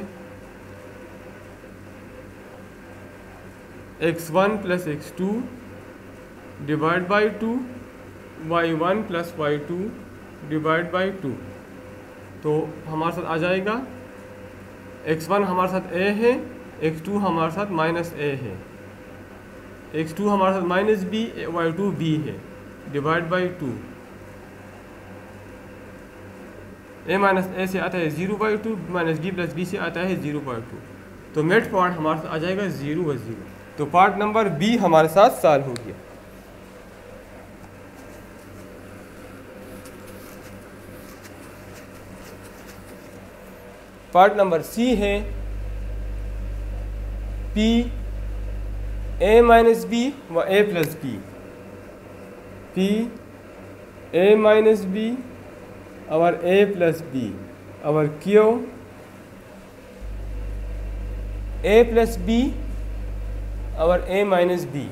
x1 plus x2 divide by 2, y1 plus y2 divide by 2। तो हमारे साथ आ जाएगा x1 हमारे साथ a है, x2 हमारे साथ माइनस a है, x2 हमारे साथ माइनस b, y2 b है, divide by 2। a minus a से आता है 0/2, माइनस b प्लस b से आता है 0/2। तो मिड पॉइंट हमारे साथ आ जाएगा 0/0। तो पार्ट नंबर बी हमारे साथ सॉल्व हो गया। पार्ट नंबर सी है पी ए माइनस बी व A plus B, P A minus B और ए प्लस बी और क्यू ए प्लस बी और ए माइनस बी।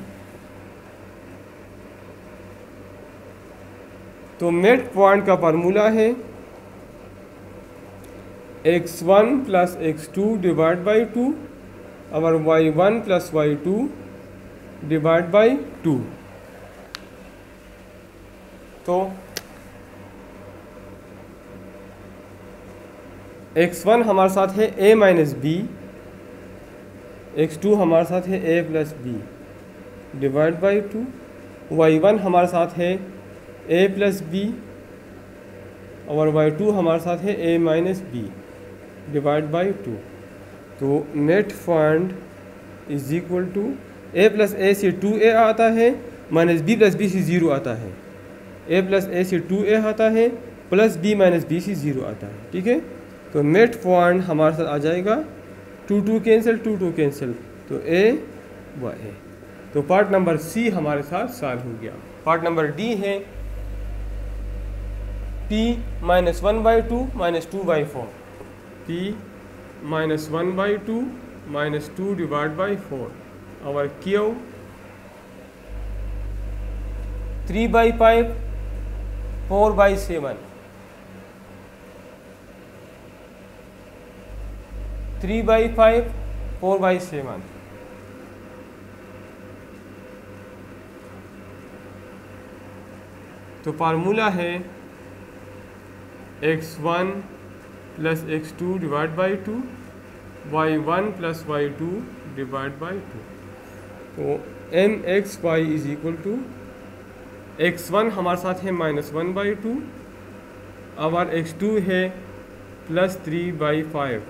तो मिड पॉइंट का फार्मूला है x1 plus x2 divide by 2 और y1 plus y2 divide by 2। तो x1 हमारे साथ है a माइनस बी, x2 हमारे साथ है a plus B divide by 2, y1 हमारे साथ है a प्लस बी और y2 हमारे साथ है a minus B divide by 2। तो net point is equal to a plus a से 2a आता है, माइनस b प्लस b से 0 आता है, a प्लस a से 2a आता है, प्लस b माइनस b से 0 आता है। ठीक है, तो नेट पॉइंट हमारे साथ आ जाएगा 2 कैंसिल, 2 कैंसिल, तो a व a। तो पार्ट नंबर सी हमारे साथ सॉल्व हो गया। पार्ट नंबर डी है p minus 1/2 minus 2/4, p minus 1/2 minus 2 divide by 4 और q 3/5 4/7, 3/5 4/7। तो फार्मूला है x1 plus x2 divide by 2, y1 plus y2 divide by 2। तो mxy is equal to x1 हमारे साथ है -1/2 और x2 है प्लस 3/5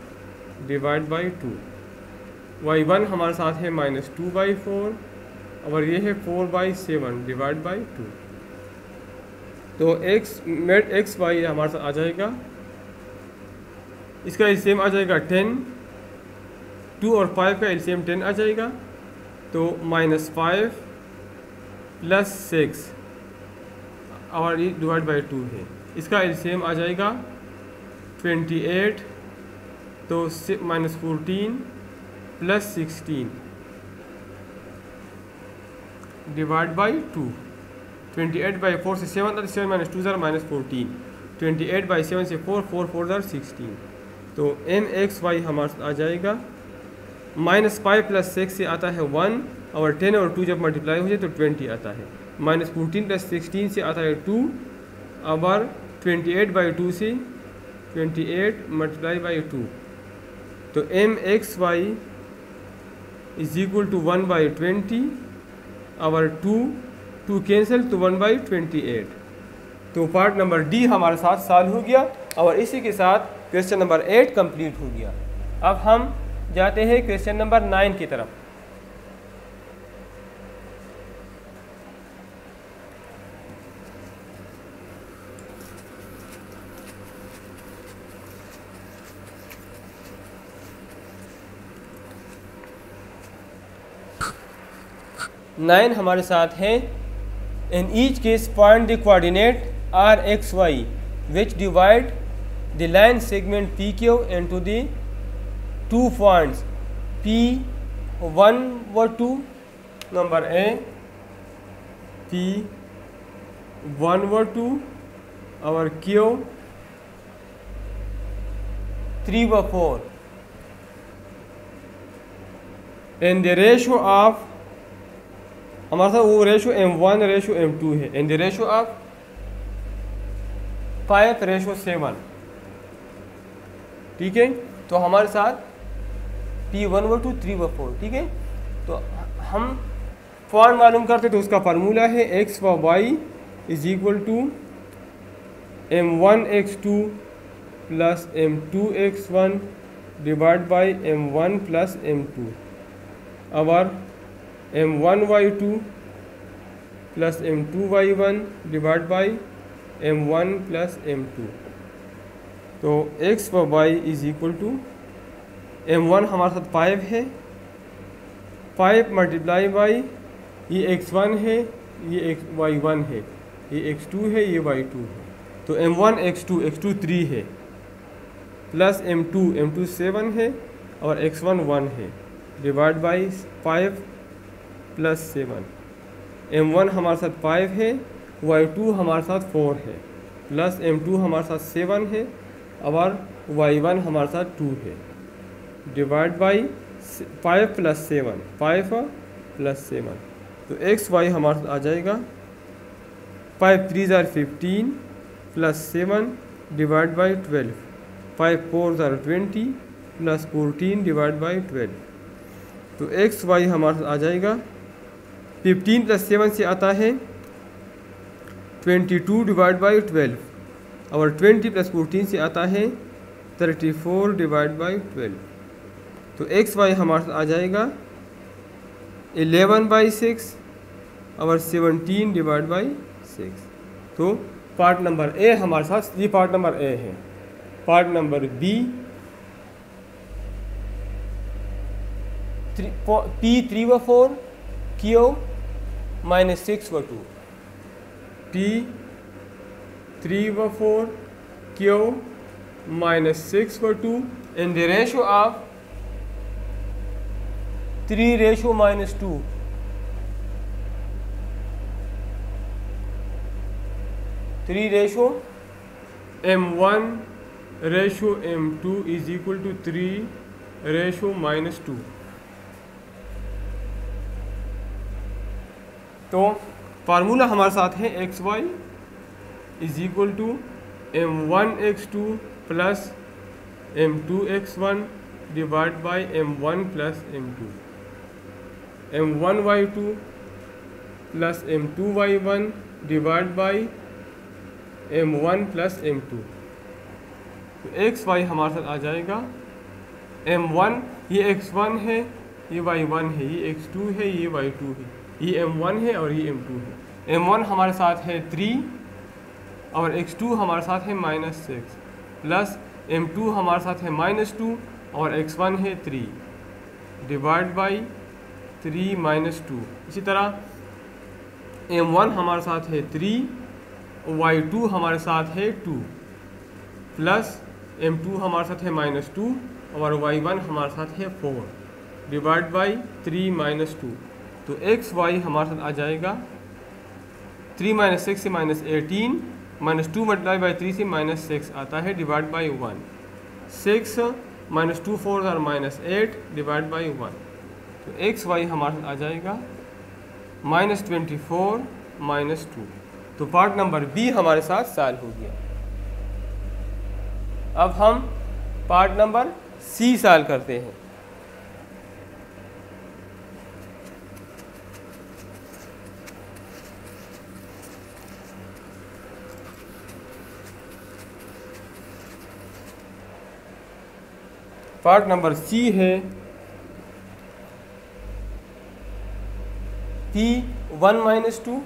डिवाइड बाई 2, y1 हमारे साथ है -2/4 और ये है 4/7 डिवाइड बाई 2। तो x y हमारे साथ आ जाएगा, इसका एलसीएम आ जाएगा 10, 2 और 5 का एलसीएम 10 आ जाएगा। तो -5 प्लस 6 और ये डिवाइड बाई 2 है, इसका एलसीएम आ जाएगा 28, तो -14 प्लस 16 डिवाइड बाई 2। 28/4 से 7 आता है, 7 माइनस 2 ज़रा -14, 28/7 से 4, 4 4 ज़रा 16। तो mxy हमारे साथ आ जाएगा -5 प्लस 6 से आता है 1 और 10 और 2 जब मल्टीप्लाई हो जाए तो 20 आता है, -14 प्लस 16 से आता है 2 और 28/2 से 28 मल्टीप्लाई बाई 2। तो mxy इज इक्वल टू 1/20 और 2 कैंसिल तो 1/28। तो पार्ट नंबर डी हमारे साथ सॉल्व हो गया और इसी के साथ क्वेश्चन नंबर 8 कंप्लीट हो गया। अब हम जाते हैं क्वेश्चन नंबर 9 की तरफ। नाइन हमारे साथ है, in each case point the coordinate are XY which divide the line segment PQ into the two points P1 व 2 number A, P1 व 2 और Q3 व 4 and the ratio of हमारे साथ वो रेशो M1 रेशो M2 है and the ratio of 5:7। ठीक है, तो हमारे साथ P1 व 2 3 व 4। ठीक है, तो हम पॉइंट मालूम करते तो उसका फार्मूला है x व y is equal to M1x2 plus M2x1 divide by M1 plus M2 और M1y2 plus M2y1 divide by M1 plus M2। तो x व y is equal to M1 हमारे साथ 5 है, 5 मल्टीप्लाई बाई ये x1 है, ये y1 है, ये x2 है, ये y2 है। तो M1 x2 3 है प्लस M2 7 है और x1 1 है डिवाइड बाई 5 प्लस 7। M1 हमारे साथ 5 है, y2 हमारे साथ 4 है प्लस M2 हमारे साथ 7 है और y1 हमारे साथ 2 है डिवाइड बाई 5 प्लस 7, 5 प्लस 7। तो एक्स वाई हमारे साथ आ जाएगा 5 3 ज़ार 15 प्लस 7 डिवाइड बाई 12, 5 4 ज़ार 20 प्लस 14 डिवाइड बाई 12। तो एक्स वाई हमारे साथ आ जाएगा 15 प्लस 7 से आता है 22 डिवाइड बाई 12 और 20 प्लस 14 से आता है 34 डिवाइड बाई 12। तो एक्स वाई हमारे साथ आ जाएगा 11/6 और 17 डिवाइड बाई 6। तो पार्ट नंबर ए हमारे साथ, ये पार्ट नंबर ए है। पार्ट नंबर बी P3 व 4 Q -6 व 2, P3 व 4 Q -6 व 2 in the ratio of 3:-2, M1 ratio M2 is equal to 3:-2। तो फार्मूला हमारे साथ है x y is equal to M1x2 plus M2x1 divide by M1 plus M2, M1y2 plus M2y1 divide by M1 plus M2। तो x Y हमारे साथ आ जाएगा M1, ये x1 है, ये y1 है, ये x2 है, ये y2 है, ये M1 है और ये M2 है। M1 हमारे साथ है 3 और x2 हमारे साथ है -6 प्लस M2 हमारे साथ है -2 और x1 है 3 डिवाइड बाई 3 -2। इसी तरह M1 हमारे साथ है 3, y2 हमारे साथ है 2 प्लस M2 हमारे साथ है -2 और y1 हमारे साथ है 4 डिवाइड बाई 3 -2। तो एक्स वाई हमारे साथ आ जाएगा 3 - 6 से -18 -2 मल्टीप्लाई बाई 3 से -6 आता है डिवाइड बाई 1, 6 -2 4 और -8 डिवाइड बाई 1। तो एक्स वाई हमारे साथ आ जाएगा -24 -2। तो पार्ट नंबर बी हमारे साथ सॉल्व हो गया। अब हम पार्ट नंबर सी सॉल्व करते हैं। पार्ट नंबर सी है P1 - 2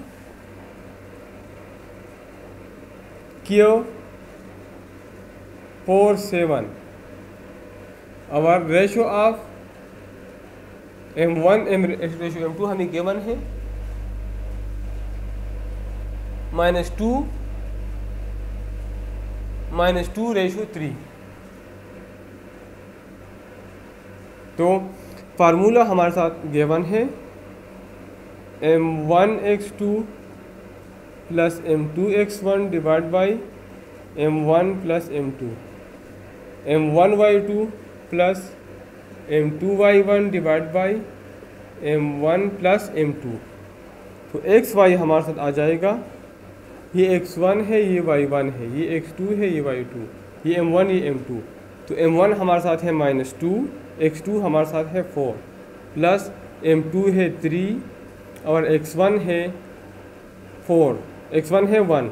Q 4 7 और ratio of M1 ratio M2 हमें गिवन है -2 -2/3। तो फार्मूला हमारे साथ गिवन है m1x2 plus m2x1 divide by m1 plus m2, m1y2 plus m2y1 divide by m1 plus m2। तो एक्स वाई हमारे साथ आ जाएगा, ये x1 है, ये y1 है, ये x2 है, ये y2, ये m1, ये m2। तो m1 हमारे साथ है -2, x2 हमारे साथ है 4, प्लस m2 है 3 और x1 है 4, x1 है 1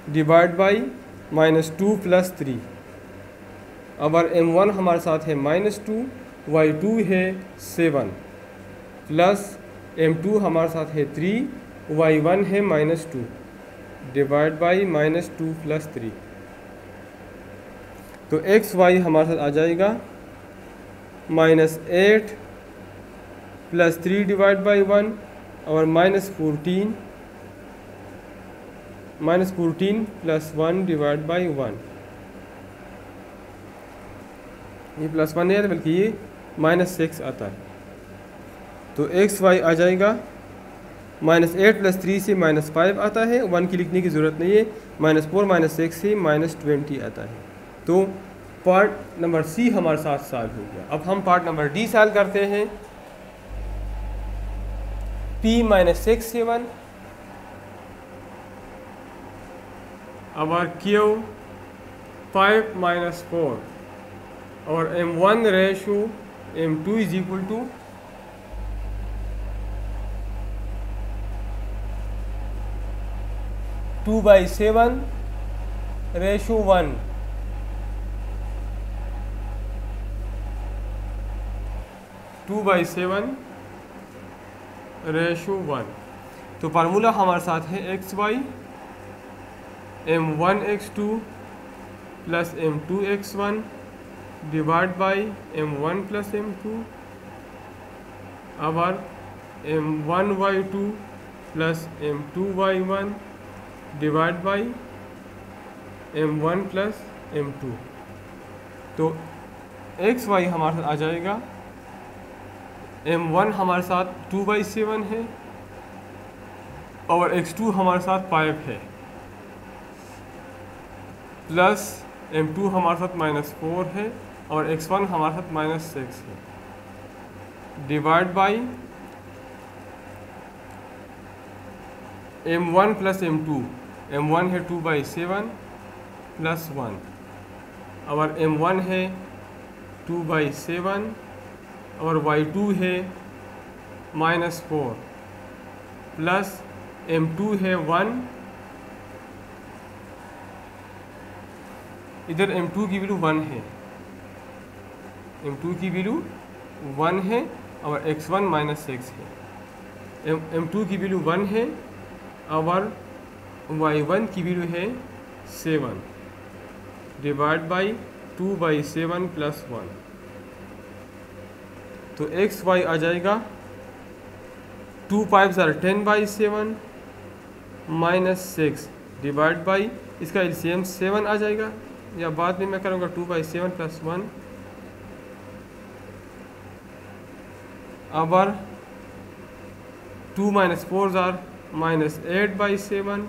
डिवाइड बाई -2 प्लस 3। और m1 हमारे साथ है -2, y2 है 7 प्लस m2 हमारे साथ है 3, y1 है -2 डिवाइड बाई -2 प्लस 3। तो एक्स वाई हमारे साथ आ जाएगा -8 प्लस 3 डिवाइड बाई 1 और -14 प्लस 1 डिवाइड बाई 1। ये प्लस 1 नहीं आता बल्कि ये -6 आता है। तो एक्स वाई आ जाएगा -8 प्लस 3 से -5 आता है, 1 की लिखने की ज़रूरत नहीं है, -4 -6 से -20 आता है। तो पार्ट नंबर सी हमारे साथ सॉल्व हो गया। अब हम पार्ट नंबर डी सॉल्व करते हैं। p -6 7 और q 5 -4 और m1 ratio m2 is equal to 2/7 ratio 1। Two by 7 ratio 1। तो फार्मूला हमारे साथ है x y m1x2 plus m2x1 divide by m1 plus m2 और m1y2 plus m2y1 divide by m1 plus m2। तो x Y हमारे साथ आ जाएगा, m1 हमारे साथ 2/7 है और x2 हमारे साथ 5 है, प्लस m2 हमारे साथ -4 है और x1 हमारे साथ -6 है, divide by m1 plus m2। m1 है 2/7 प्लस 1 और m1 है 2/7 और y2 है -4 प्लस m2 है 1। इधर m2 की वैल्यू 1 है, m2 की वैल्यू 1 है और x1 -6 है। m2 की वैल्यू 1 है और y1 की वैल्यू है 7 डिवाइड बाई 2/7 प्लस 1। तो एक्स वाई आ जाएगा 2 5 10/7 -6 डिवाइड बाई, इसका एलसीएम 7 आ जाएगा, या बाद में मैं करूँगा 2/7 प्लस 1 और 2 -4 -8/7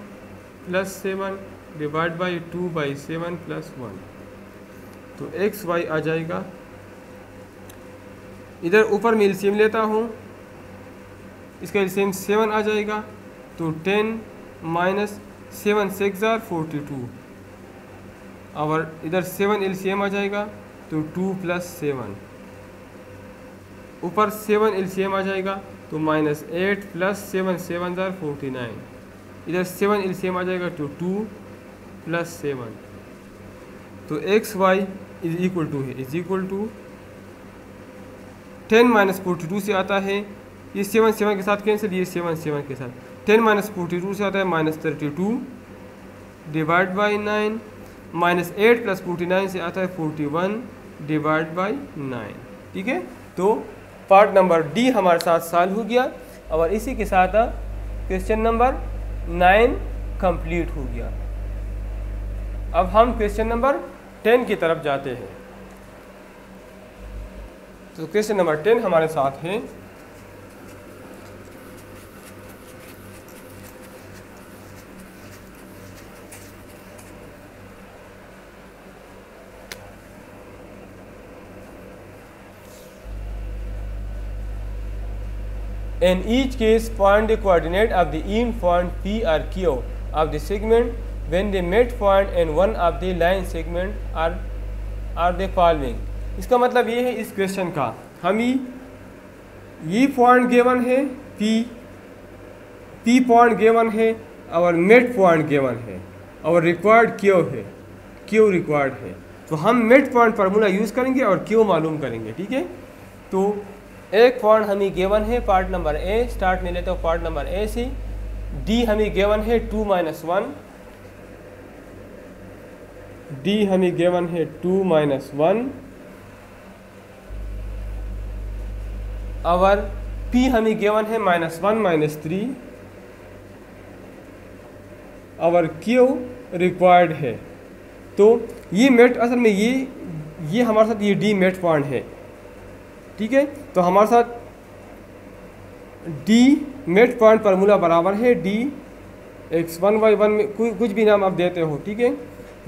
प्लस 7 डिवाइड बाई 2/7 प्लस 1। तो एक्स वाई आ जाएगा, इधर ऊपर मैं एलसीएम लेता हूँ, इसका एलसीएम 7 आ जाएगा। तो 10 -7 6 42 और इधर 7 एलसीएम आ जाएगा तो 2 + 7, ऊपर 7 एलसीएम आ जाएगा तो -8 + 7 7 49, इधर 7 एलसीएम आ जाएगा तो 2 + 7। तो x y is equal to है इज इक्वल टू 10 - 42 से आता है, ये 7 7 के साथ कैंसिल, ये 7 7 के साथ, 10 - 42 से आता है -32 डिवाइड बाई 9, -8 + 49 से आता है 41 डिवाइड बाई 9। ठीक है, तो पार्ट नंबर डी हमारे साथ सॉल्व हो गया और इसी के साथ क्वेश्चन नंबर 9 कंप्लीट हो गया। अब हम क्वेश्चन नंबर 10 की तरफ जाते हैं। तो क्वेश्चन नंबर 10 हमारे साथ है। In each case, find the coordinate of the end point P or Q of the segment when the mid point and one of the line segment are the following। इसका मतलब ये है इस question का, हमें ये पॉइंट गिवन है P point given है और मिड पॉइंट गिवन है और रिक्वायर्ड Q रिक्वायर्ड है। तो हम मिड पॉइंट फार्मूला यूज़ करेंगे और Q मालूम करेंगे, ठीक है। तो एक पॉइंट हमें गिवन है पार्ट नंबर ए, स्टार्ट में लेते हो पार्ट नंबर ए से। डी हमें गिवन है 2 - 1, डी हमें गिवन है 2 - 1 और पी हमें गिवन है -1 - 3 और क्यू रिक्वायर्ड है। तो ये मेट असल में ये हमारे साथ ये डी मेट पॉइंट है, ठीक है। तो हमारे साथ डी मेट पॉइंट फार्मूला बराबर है डी x1y1 में कुछ भी नाम आप देते हो, ठीक है,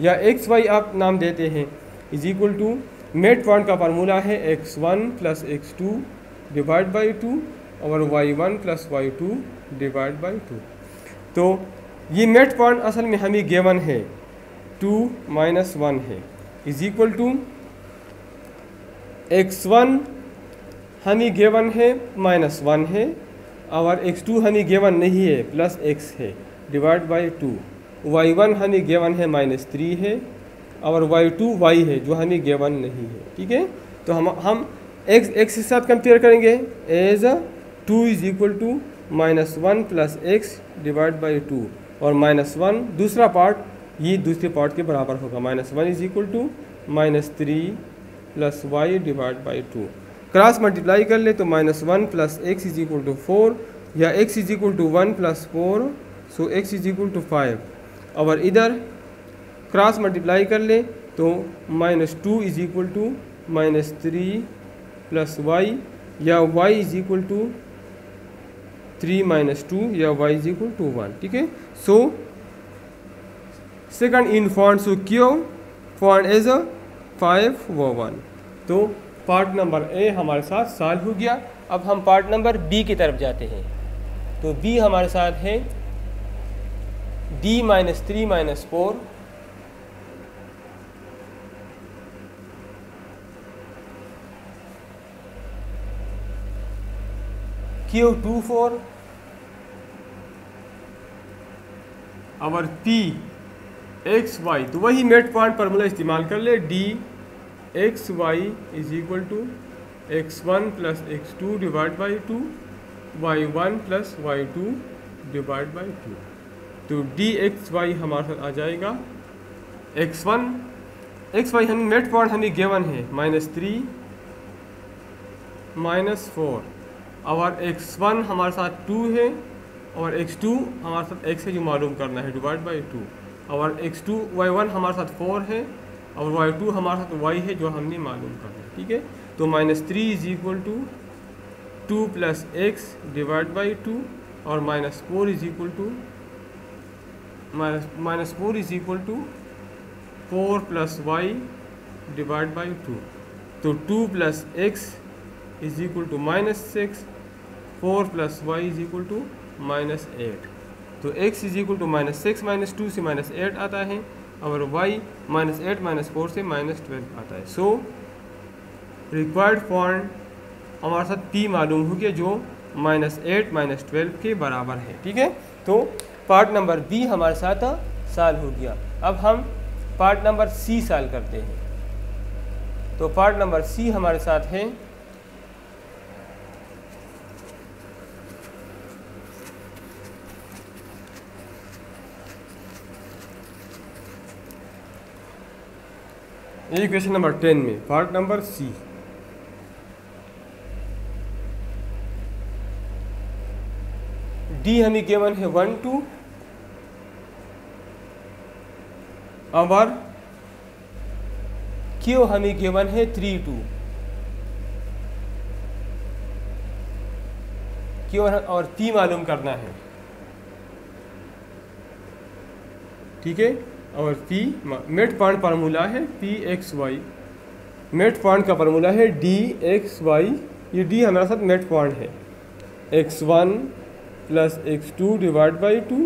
या xy आप नाम देते हैं, is equal to mid point का फार्मूला है x1 + x2 डिवाइड बाई 2 और y1 + y2 डिवाइड बाई 2। तो ये मेट पॉइंट असल में हमें गिवन है 2 - 1 है, इज इक्वल टू x1 हमें गिवन है -1 है और x2 हमें गिवन नहीं है +x है डिवाइड बाई 2। y1 हमें गिवन है -3 है और y2 y है जो हमें गिवन नहीं है, ठीक है। तो हम x के साथ कंपेयर करेंगे as 2 is equal to -1 + x divide by 2 और -1 दूसरा पार्ट ये दूसरे पार्ट के बराबर होगा, -1 is equal to -3 + y divide by 2। Cross multiply कर ले तो -1 + x इज इक्वल टू 4 या x is equal to 1 + 4, so x is equal to 5 और इधर क्रॉस मल्टीप्लाई कर ले तो -2 इज इक्वल टू -3 + y या y इज इक्वल टू 3 - 2 या y इज इक्वल टू 1, ठीक है। So second in point, so Q point is 5 व 1। तो पार्ट नंबर ए हमारे साथ सॉल्व हो गया। अब हम पार्ट नंबर बी की तरफ जाते हैं। तो बी हमारे साथ है d - 3 - 4 Q 24 और P XY। तो वही मेट पॉइंट फार्मूला इस्तेमाल कर ले, D XY is equal to x1 + x2 divide by 2 y1 + y2 divide by 2। तो DXY हमारे साथ आ जाएगा XY हमें मेट पॉइंट हमें गिवन है -3 - 4 और x1 हमारे साथ 2 है और x2 हमारे साथ x है जो मालूम करना है डिवाइड बाई 2 और y1 हमारे साथ 4 है और y2 हमारे साथ y है जो हमने मालूम करना है, ठीक है। तो -3 is equal to 2 + x divide by 2 और -4 is equal to 4 + y divide by 2। तो 2 + x is equal to -6, 4 + y is equal to -8। तो x इज इक्वल टू -6 - 2 से -8 आता है और y -8 - 4 से -12 आता है। सो रिक्वायर्ड पॉइंट हमारे साथ P मालूम हो गया जो -8 - 12 के बराबर है, ठीक है। तो पार्ट नंबर B हमारे साथ सॉल्व हो गया। अब हम पार्ट नंबर C सॉल्व करते हैं। तो पार्ट नंबर C हमारे साथ है ये क्वेश्चन नंबर 10 में पार्ट नंबर C। D हमें गिवन है 1 2 और क्यू हमें गिवन है 3 2, क्यू और पी मालूम करना है, ठीक है। और पी मिड पॉइंट फार्मूला है P x y, mid point का फार्मूला है डी एक्स वाई, ये डी हमारे साथ मिड पॉइंट है, x1 plus x2 divide by 2,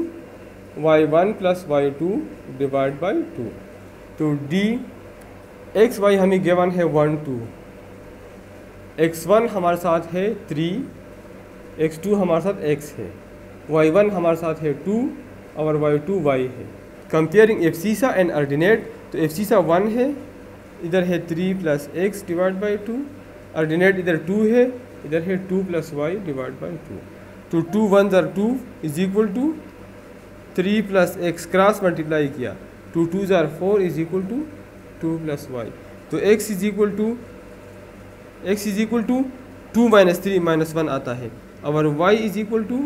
y1 plus y2 divide by 2। तो डी एक्स वाई हमें गिवन है 1 2, x1 हमारे साथ है 3, x2 हमारे साथ x है, y1 हमारे साथ है 2 और y2 y है। कंपेयरिंग एब्सिसा एंड अर्डिनेट, तो एब्सिसा 1 है, इधर है 3 plus x divide by 2, ordinate इधर 2 है, इधर है 2 प्लस वाई डिवाइड बाई 2। तो 2 1 ज़र 2 is equal to 3 plus x cross multiply किया, 2 2 ज़र 4 is equal to 2 plus y. तो x is equal to 2 minus 3 minus 1 आता है, और y is equal to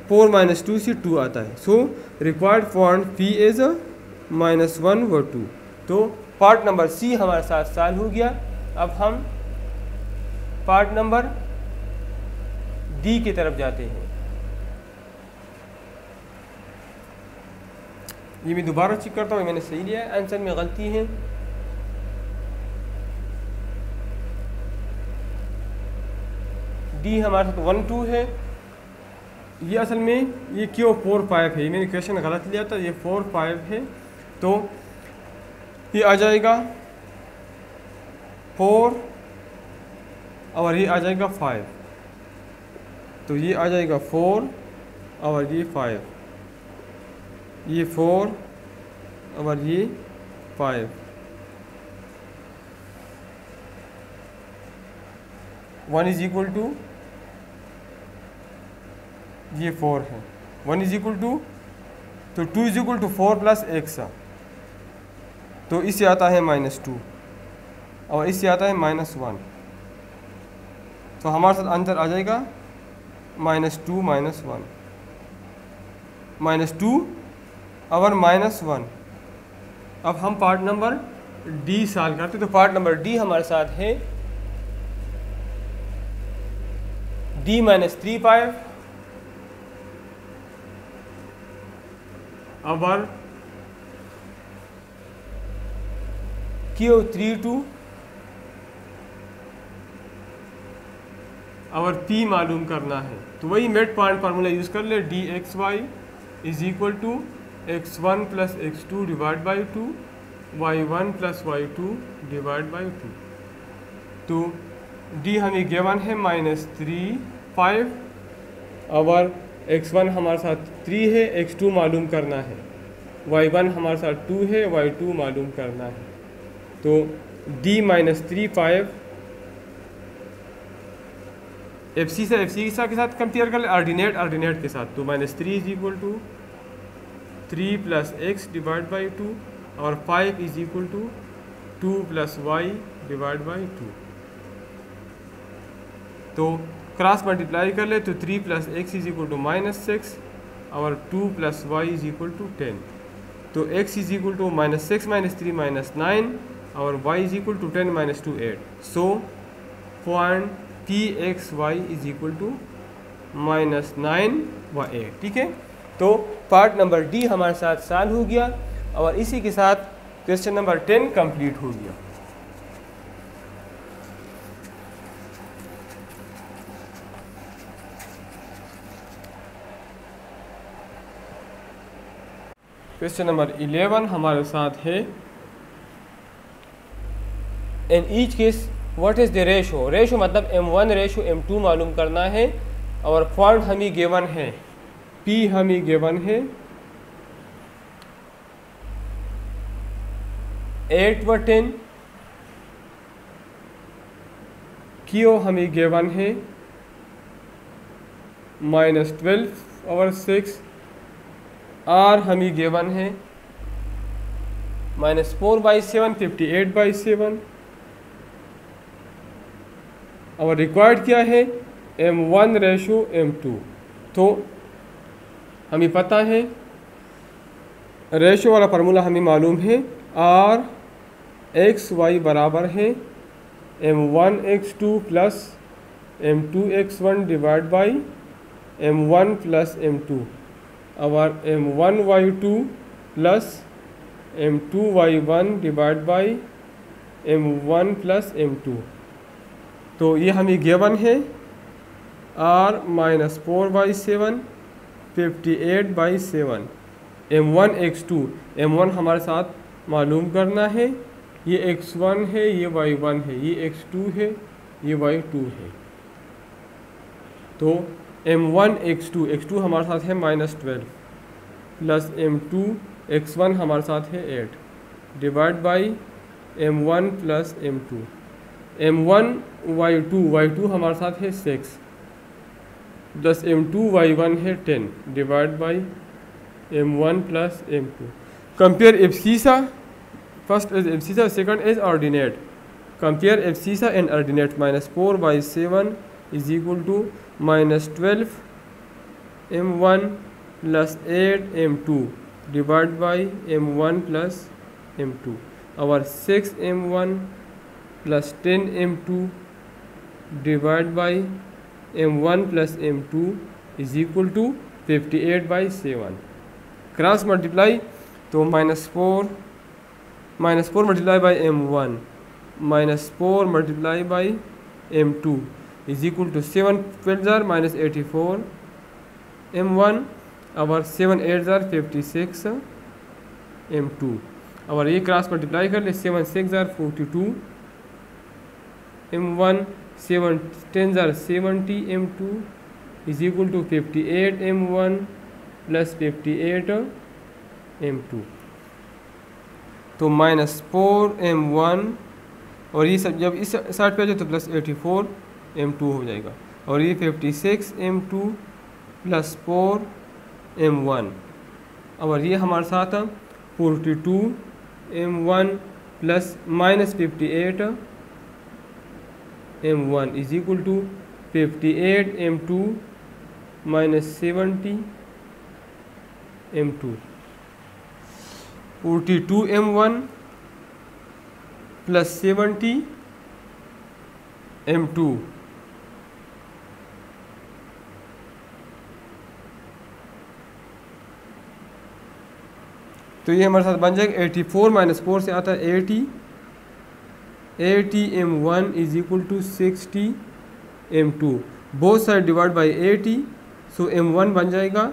4 minus 2 से 2 आता है। So required point P as a -1 व 2। तो पार्ट नंबर सी हमारे साथ सॉल्व हो गया। अब हम पार्ट नंबर डी की तरफ जाते हैं। ये मैं दोबारा चेक करता हूँ, मैंने सही लिया है, आंसर में गलती है। डी हमारे साथ 1 2 है, ये असल में ये क्यों 4 5 है, ये मैंने क्वेश्चन गलत लिया था, ये 4 5 है। तो ये आ जाएगा 4 और ये आ जाएगा 5, तो ये आ जाएगा 4 और ये 5, ये 4 और ये 5, वन इज इक्वल टू ये 4 है, 1 इज इक्वल टू, तो 2 is equal to 4 plus x, तो इससे आता है -2 और इससे आता है -1, तो हमारे साथ आंसर आ जाएगा -2 -1, -2 और -1। अब हम पार्ट नंबर डी सॉल्व करते हैं। तो पार्ट नंबर डी हमारे साथ है d -3 5 और क्यू 3 2 और p मालूम करना है। तो वही मिड पॉइंट फार्मूला यूज़ कर ले, D x y is equal to x1 plus x2 divide by 2, y1 plus y2 divide by 2। तो d हमें गिवन है -3 5 और x1 हमारे साथ 3 है, x2 मालूम करना है, y1 हमारे साथ 2 है, y2 मालूम करना है। तो d -3 5 एफसी के साथ कंपेयर कर ले, अर्डिनेट के साथ, तो -3 is equal to 3 plus x divide by 2 और 5 is equal to 2 plus y divide by 2। तो क्रॉस मल्टीप्लाई कर ले, तो 3 plus x is equal to -6 और 2 plus y is equal to 10। तो x इज इक्वल टू -6 -3 -9 और y is equal to 10 -2 8। So point P x y is equal to -9 व 8, ठीक है। तो पार्ट नंबर डी हमारे साथ सॉल्व हो गया और इसी के साथ क्वेश्चन नंबर 10 कंप्लीट हो गया। क्वेश्चन नंबर 11 हमारे साथ है, in each case what is the ratio, ratio मतलब m1 रेशो m2 मालूम करना है और फॉन्ट हमें गिवन है, p हमें गिवन है 8 व 10, q हमें गिवन है -12 और 6, r हमें गिवन है -4/7 58/7 और रिक्वायर्ड क्या है m1 रेशो m2। तो हमें पता है रेशो वाला फार्मूला हमें मालूम है, आर एक्स वाई बराबर है m1x2 plus m2x1 divide by m1 plus m2 और m1y2 plus m2y1 divide by m1 plus m2। तो ये हमें गिवन है r-4/7 58/7 m1x2 m1 हमारे साथ मालूम करना है, ये x1 है, ये y1 है, ये x2 है, ये y2 है। तो m1x2 x2 हमारे साथ है -12 प्लस m2 x1 हमारे साथ है 8 divide by m1 plus m2 m1 y2 हमारे साथ है 6 प्लस m2 y1 है 10 divide by m1 plus m2। Compare abscissa, first is abscissa, second is ordinate. Compare abscissa and ordinate. -4/7 is equal to -12 m1 plus 8 m2 divide by m1 plus m2 और 6 m1 plus 10 m2 divide by m1 plus m2 is equal to 58/7। Cross multiply तो -4 multiply by m1 -4 multiply by m2 is equal to 7 12 -84 m1 और 7 8 56 m2 और ये cross multiply कर ले 7 6 42 m1 7 10 70 m2 is equal to 58 m1 plus 58 m2। तो -4 m1 और ये सब जब इस साइड पे आ जाए तो प्लस 84 m2 हो जाएगा और ये 56 m2 प्लस 4 m1 और ये हमारे साथ 42 m1 plus -58 m1 is equal to 58 m2 minus 70 m2 42 m1 plus 70 m2 तो ये हमारे साथ बन जाएगा 84 -4 से आता है 80 m1 is equal to 60 m2 both side divide by 80 so m1 बन जाएगा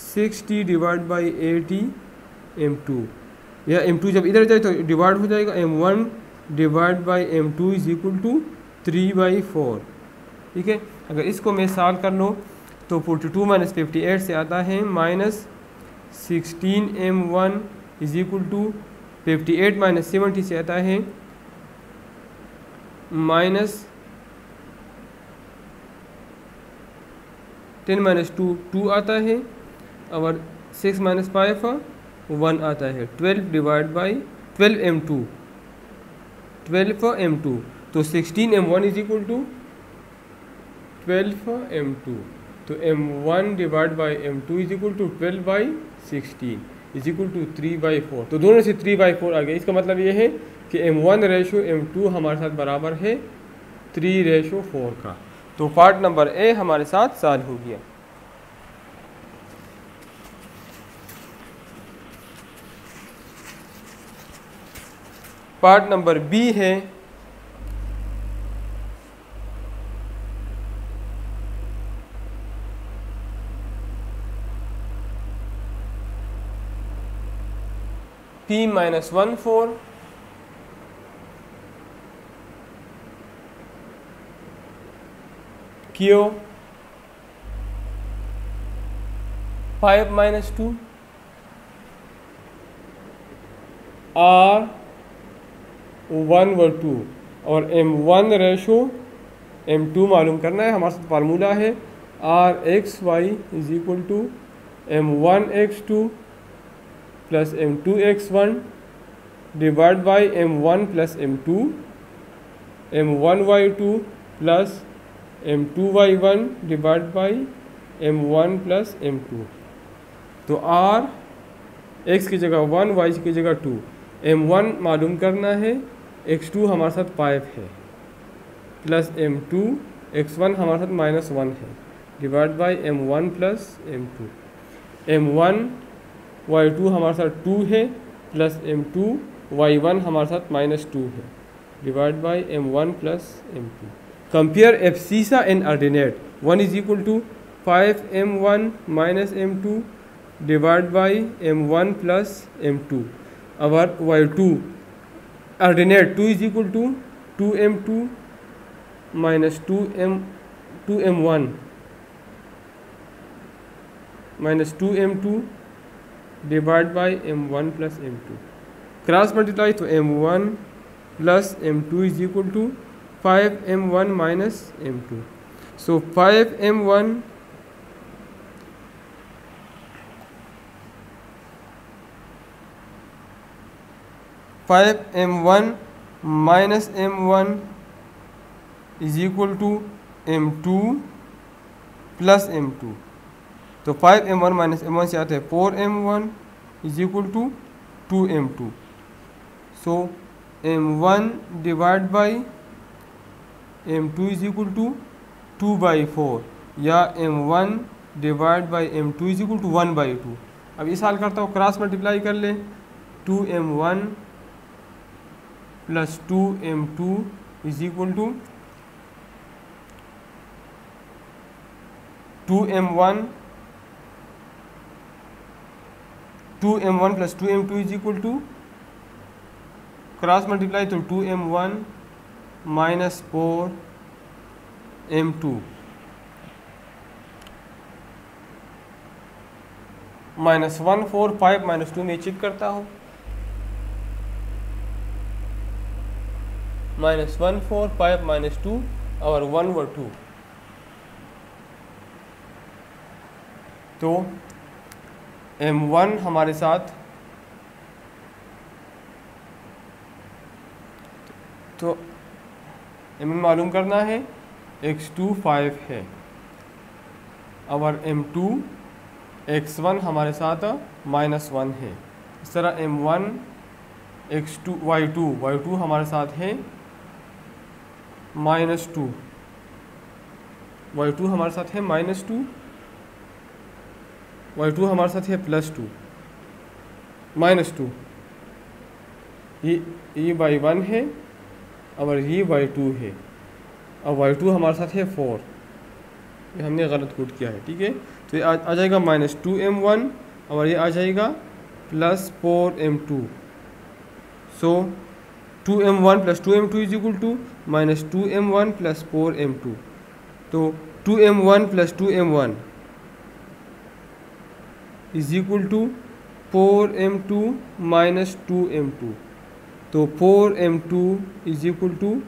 60 डिवाइड बाई 80 m2 या m2 जब इधर जाए तो डिवाइड हो जाएगा m1 divide by m2 is equal to 3/4। ठीक है, अगर इसको मैं सॉल्व कर लूँ तो 42 - 58 से आता है -16 m1 इज इक्वल टू 58 - 70 से आता है -10 - 2 आता है और 6 - 5 1 आता है 12 डिवाइड बाई 12 m2 तो 16 m1 is equal to 12 m2 तो m1 divide by m2 is equal to 12/16 is equal to 3/4। तो दोनों से 3/4 आ गया। इसका मतलब ये है कि m1 रेशो m2 हमारे साथ बराबर है 3/4 का। तो पार्ट नंबर ए हमारे साथ सॉल्व हो गया। पार्ट नंबर बी है P-14 Q 5 - 2 R 1/2 और m1 रेशो m2 मालूम करना है। हमारे साथ फार्मूला है RxY is equal to m1x2 plus m2x1 divide by m1 plus m2 m1y2 plus m2y1 divide by m1 plus m2। तो R x की जगह 1, y की जगह 2। m1 मालूम करना है, x2 हमारे साथ 5 है, प्लस m2, x1 हमारे साथ -1 है, divide by m1 plus m2। m1 y2 हमारे साथ 2 है, प्लस m2 y1 हमारे साथ -2 है, divide by m1 plus m2। Compare abscissa and ordinate. 1 is equal to 5m1 minus m2 divide by m1 plus m2। Our y2 ordinate 2 is equal to 2m2 minus 2m1 minus 2m2 divide by m1 plus m2। Cross multiply तो m1 plus m2 is equal to 5m1 minus m2। So 5m1 minus m1 is equal to m2 plus m2। तो 5m1 minus m1 से आता है 4m1 is equal to 2m2। So m1 divide by m2 is equal to 2/4, या m1 divide by m2 is equal to 1/2। अब इस हाल करता हूँ, cross multiply कर ले, 2m1 plus 2m2 is equal to 2m1 plus 2m2 is equal to, cross multiply तो 2m1 minus 4m2 minus 1 4 5 minus 2 में check करता हूँ, माइनस 1 4 5 माइनस 2 और 1 व 2। तो m1 हमारे साथ, तो m1 मालूम करना है, x2 5 है, और m2 x1 हमारे साथ -1 है। इस तरह m1 x2 y2 हमारे साथ है -2, y2 हमारे साथ है -2, y2 हमारे साथ है +2 -2, ये y1 है और ये y2 है, और y2 हमारे साथ है 4। ये हमने गलत कोड किया है, ठीक है। तो ये आ जाएगा -2m1 और ये आ जाएगा +4m2। So 2m1 plus 2m2 is equal to -2m1 plus 4m2। तो 2m1 plus 2m1 is equal to 4m2 minus 2m2। तो 4m2 is equal to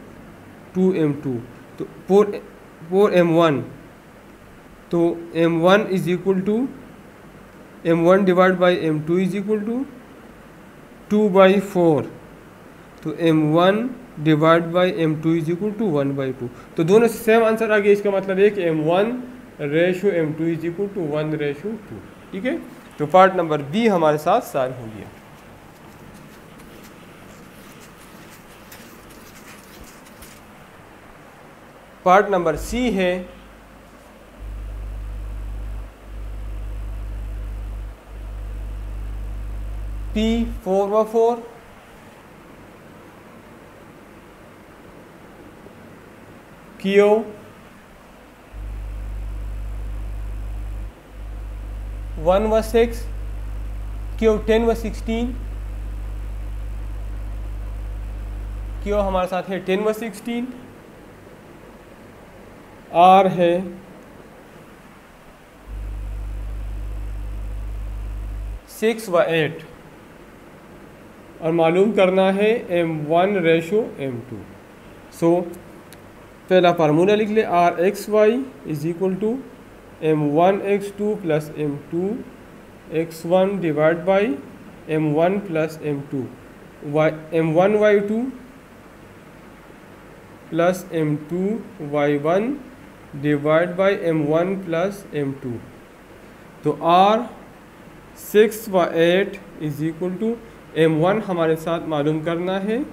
2m2। तो 4m1, तो m1 is equal to m1 divide by m2 is equal to 2/4। तो m1 divide by m2 is equal to 1/2। तो दोनों से same answer आ गया। इसका मतलब है कि m1 ratio m2 is equal to 1/2। ठीक है, तो पार्ट नंबर बी हमारे साथ सॉल्व हो गया। पार्ट नंबर सी है P4/4 Q 1/6 Q 10/16 Q हमारे साथ है 10/16। R है 6/8 और मालूम करना है m1 रेशो m2। सो पहला फार्मूला लिख ले, RXY is equal to m1x2 plus m2x1 divide by m1 plus m2 m1y2 plus m2y1 divide by m1 plus m2। तो R 6 व 8 इज इक्वल टू M1 हमारे साथ मालूम करना है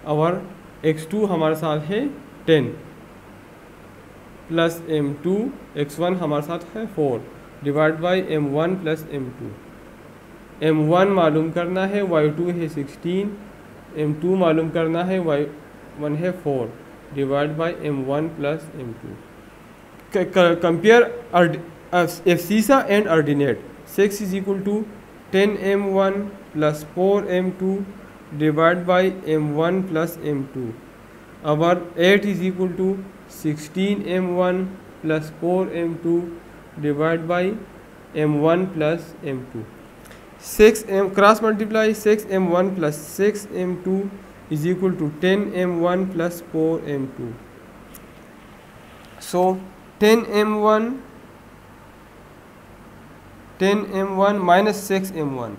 और X2 हमारे साथ है 10 प्लस M2, X1 हमारे साथ है 4 divide by M1 plus M2। M1 मालूम करना है, Y2 है 16, M2 मालूम करना है, Y1 है 4 divide by M1 plus M2। Compare abscissa and ordinate. 6 is equal to 10M1 plus 4M2 divide by M1 plus M2। और 8 is equal to 16M1 plus 4M2 divide by M1 plus M2। 6M cross multiply 6M1 plus 6M2 is equal to 10M1 plus 4M2। So 10M1 minus 6M1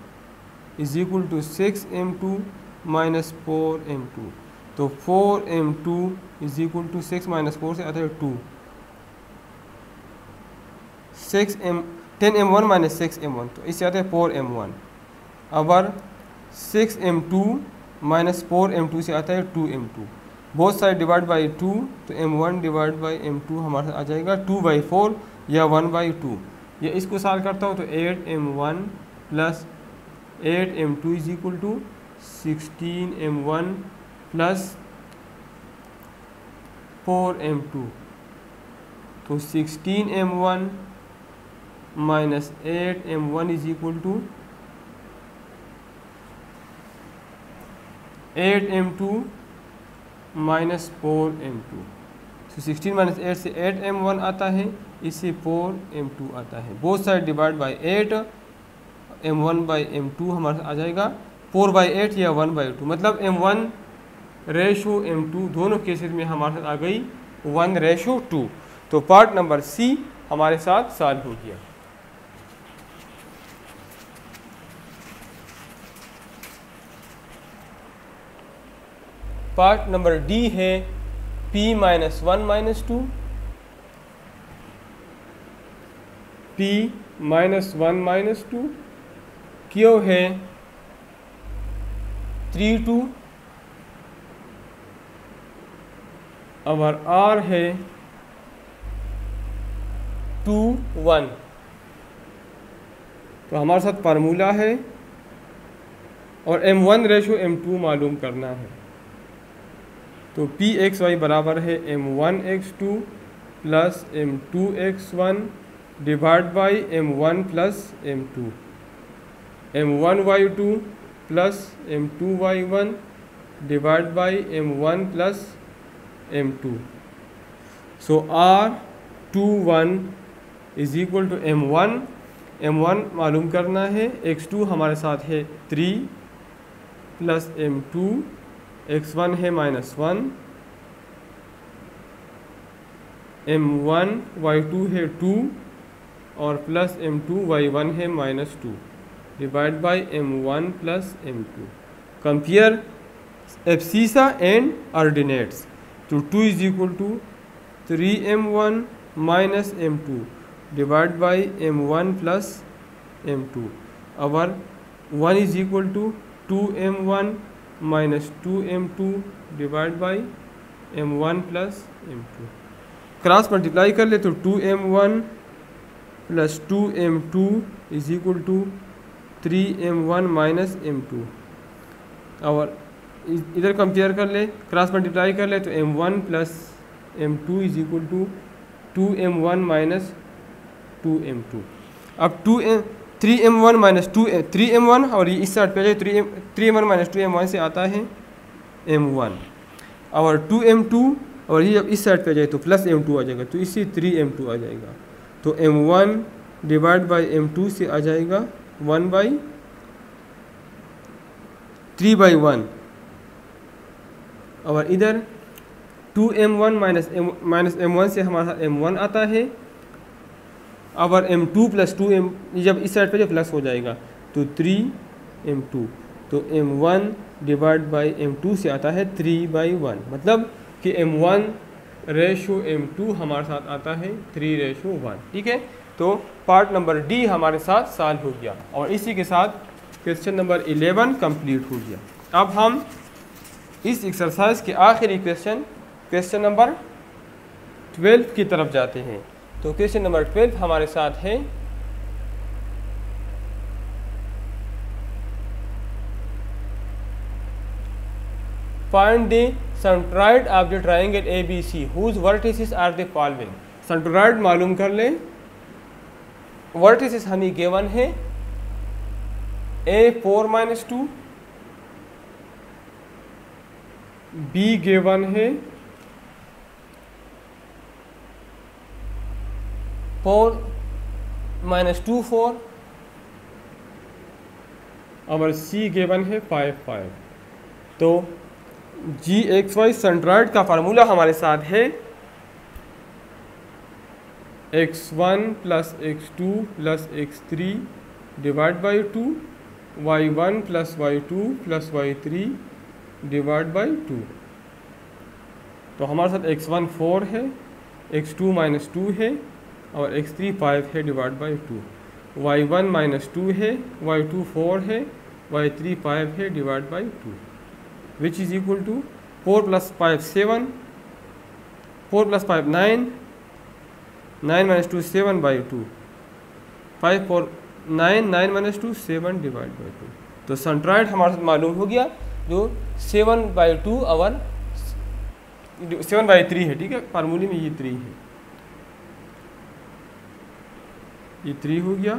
is equal to 6M2 minus 4M2। तो 4M2 is equal to 6 minus 4 से आता है 2। 10M1 minus 6M1 तो इससे आता है 4M1। अब 6M2 minus 4M2 से आता है 2M2। Both side divide by 2 तो M1 डिवाइड बाई M2 हमारे आ जाएगा 2/4 या 1/2। ये इसको सॉल्व करता हूँ तो 8M1 plus 8M2 is equal to 16M1 plus 4M2। तो 16M1 minus 8M1 is equal to 8M2 minus 4M2। तो 16 माइनस 8 से 8M1 आता है, इससे 4M2 आता है। Both side divide by 8, M1 by M2 हमारे आ जाएगा 4/8 या 1/2। मतलब M1 रेशो M2 दोनों केसेस में हमारे साथ आ गई 1:2। तो पार्ट नंबर सी हमारे साथ सॉल्व हो गया। पार्ट नंबर डी है P minus 1 minus 2। P minus 1 minus 2 क्यों है 3 2 और R है 2 1। तो हमारे साथ फार्मूला है और M1 रेशो M2 मालूम करना है। तो Pxy बराबर है M1x2 plus M2x1 divide by M1 plus M2। M1y2 plus M2y1 divide by M1 plus M2। So R21 is equal to M1 मालूम करना है, x2 हमारे साथ है 3 प्लस M2, x1 है -1, M1 y2 है 2 और प्लस M2 y1 है -2 divide by M1 plus M2। Compare abscissa and ordinates. तो 2 is equal to 3M1 minus M2 divide by M1 plus M2। और 1 is equal to 2M1 minus 2M2 divide by M1 plus M2। Cross multiply कर ले तो 2M1 plus 2M2 is equal to 3M1 minus M2। और इधर compare कर ले, cross multiply कर ले तो M1 plus M2 is equal to 2M1 minus 2M2। अब 3M1 माइनस 3M1 और ये इस साइड पे जाए 3M1 माइनस 2M1 से आता है M1 और 2M2 और ये जब इस साइड पे जाए तो प्लस M2 आ जाएगा, तो इससे 3M2 आ जाएगा। तो M1 डिवाइड बाई M2 से आ जाएगा 3/1। और इधर 2M1 माइनस M1 से हमारा M1 आता है। और M2 प्लस 2M जब इस साइड पे जो प्लस हो जाएगा तो 3M2। तो M1 डिवाइड बाई M2 से आता है 3/1। मतलब कि M1 रेशो M2 हमारे साथ आता है 3:1। ठीक है। तो पार्ट नंबर डी हमारे साथ सॉल्व हो गया और इसी के साथ क्वेश्चन नंबर 11 कंप्लीट हो गया। अब हम इस एक्सरसाइज के आखिरी क्वेश्चन नंबर 12 की तरफ जाते हैं। तो क्वेश्चन नंबर 12 हमारे साथ है find the centroid of the triangle ABC whose vertices are the following। Centroid मालूम कर लें। वर्टिसेस हमें गिवन है A4-2, B गिवन है 4-2 4 और C गिवन है 5 5। तो GXY सेंट्रॉइड का फार्मूला हमारे साथ है x1 + x2 + x3 divide by 2, y1 + y2 + y3 divide by 2। तो हमारे साथ x1 4 है, x2 - 2 है और x3 5 है डिवाइड बाई 2, y1 - 2 है, y2 4 है, y3 5 है divide by 2, which is equal to 4 + 5 7, 4 + 5 9, 9 - 2 7 by 2, 5 4 9, 9 - 2 7 divide by 2। तो सेंट्रॉइड हमारे साथ मालूम हो गया जो 7/2 और 7/3 है। ठीक है, फार्मूले में ये 3 है, ये 3 हो गया।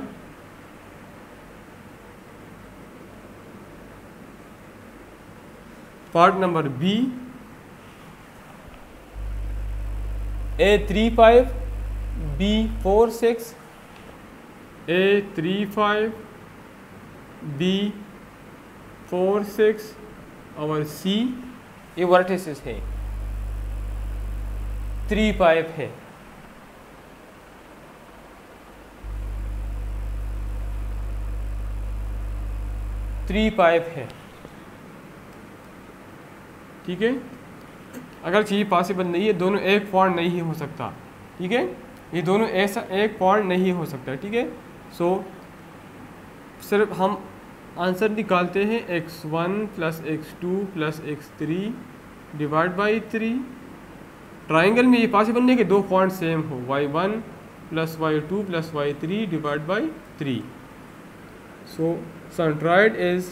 Part number B A35 B46, A35 B46 और C ये वर्टिसेस है, 3 5 है। ठीक है, अगर ये पॉसिबल नहीं है, दोनों एक पॉइंट नहीं हो सकता। ठीक है, ये दोनों ऐसा एक पॉइंट नहीं हो सकता। ठीक है, सो सिर्फ हम आंसर निकालते हैं x1 + x2 + x3 divide by 3। Triangle में ये पॉसिबल नहीं कि दो पॉइंट सेम हो, y1 + y2 + y3 divide by 3। So centroid is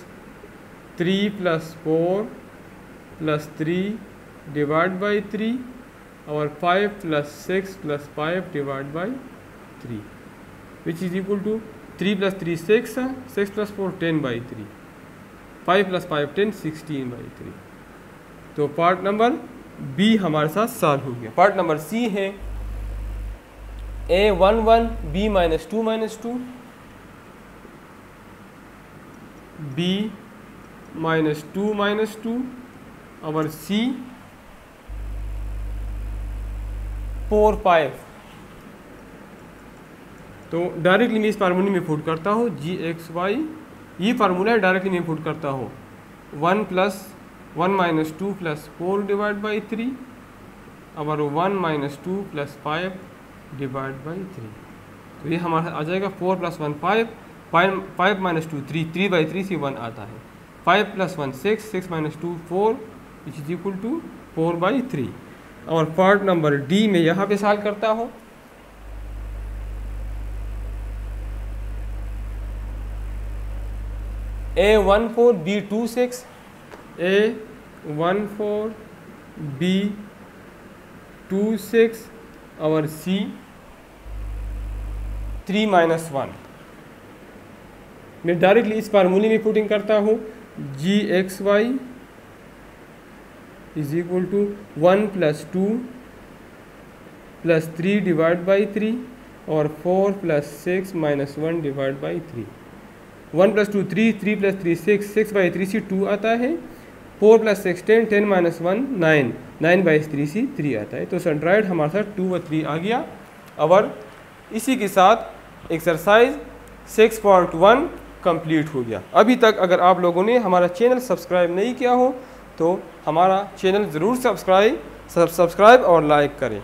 3 + 4 + 3 divide by 3 और 5 + 6 + 5 divide by 3, which is equal to 3 + 3 6, 6 + 4 10/3, 5 + 5 10 16/3। तो पार्ट नंबर बी हमारे साथ सॉल्व हो गया। पार्ट नंबर सी है A11 B - 2 - 2, B -2 - 2 और C 4 5। तो डायरेक्टली मैं इस फार्मूले में पुट करता हूँ GXY, ये फार्मूला है, डायरेक्टली मैं पुट करता हूँ 1 + 1 - 2 + 4 डिवाइड बाई 3 और 1 - 2 + 5 डिवाइड बाई 3। तो ये हमारा आ जाएगा 4 + 1 5, 5 - 2 3, 3/3 से 1 आता है, 5 + 1 6, 6 - 2 4 विच इज इक्वल टू 4/3। और पार्ट नंबर डी में यहाँ पे सॉल्व करता हूँ। A14 B26, A14 B26 और C 3 - 1। मैं डायरेक्टली इस फार्मूले में पुटिंग करता हूँ GXY is equal to 1 + 2 + 3 divide by 3 और 4 + 6 - 1 डिवाइड बाई 3। 1 + 2 3, 3 + 3 6, 6/3 से 2 आता है, 4 + 6 10, 10 - 1 9, 9/3 से 3 आता है। तो सेंट्रॉइड हमारे साथ 2 और 3 आ गया। और इसी के साथ एक्सरसाइज 6.1 कंप्लीट हो गया। अभी तक अगर आप लोगों ने हमारा चैनल सब्सक्राइब नहीं किया हो तो हमारा चैनल ज़रूर सब्सक्राइब और लाइक करें।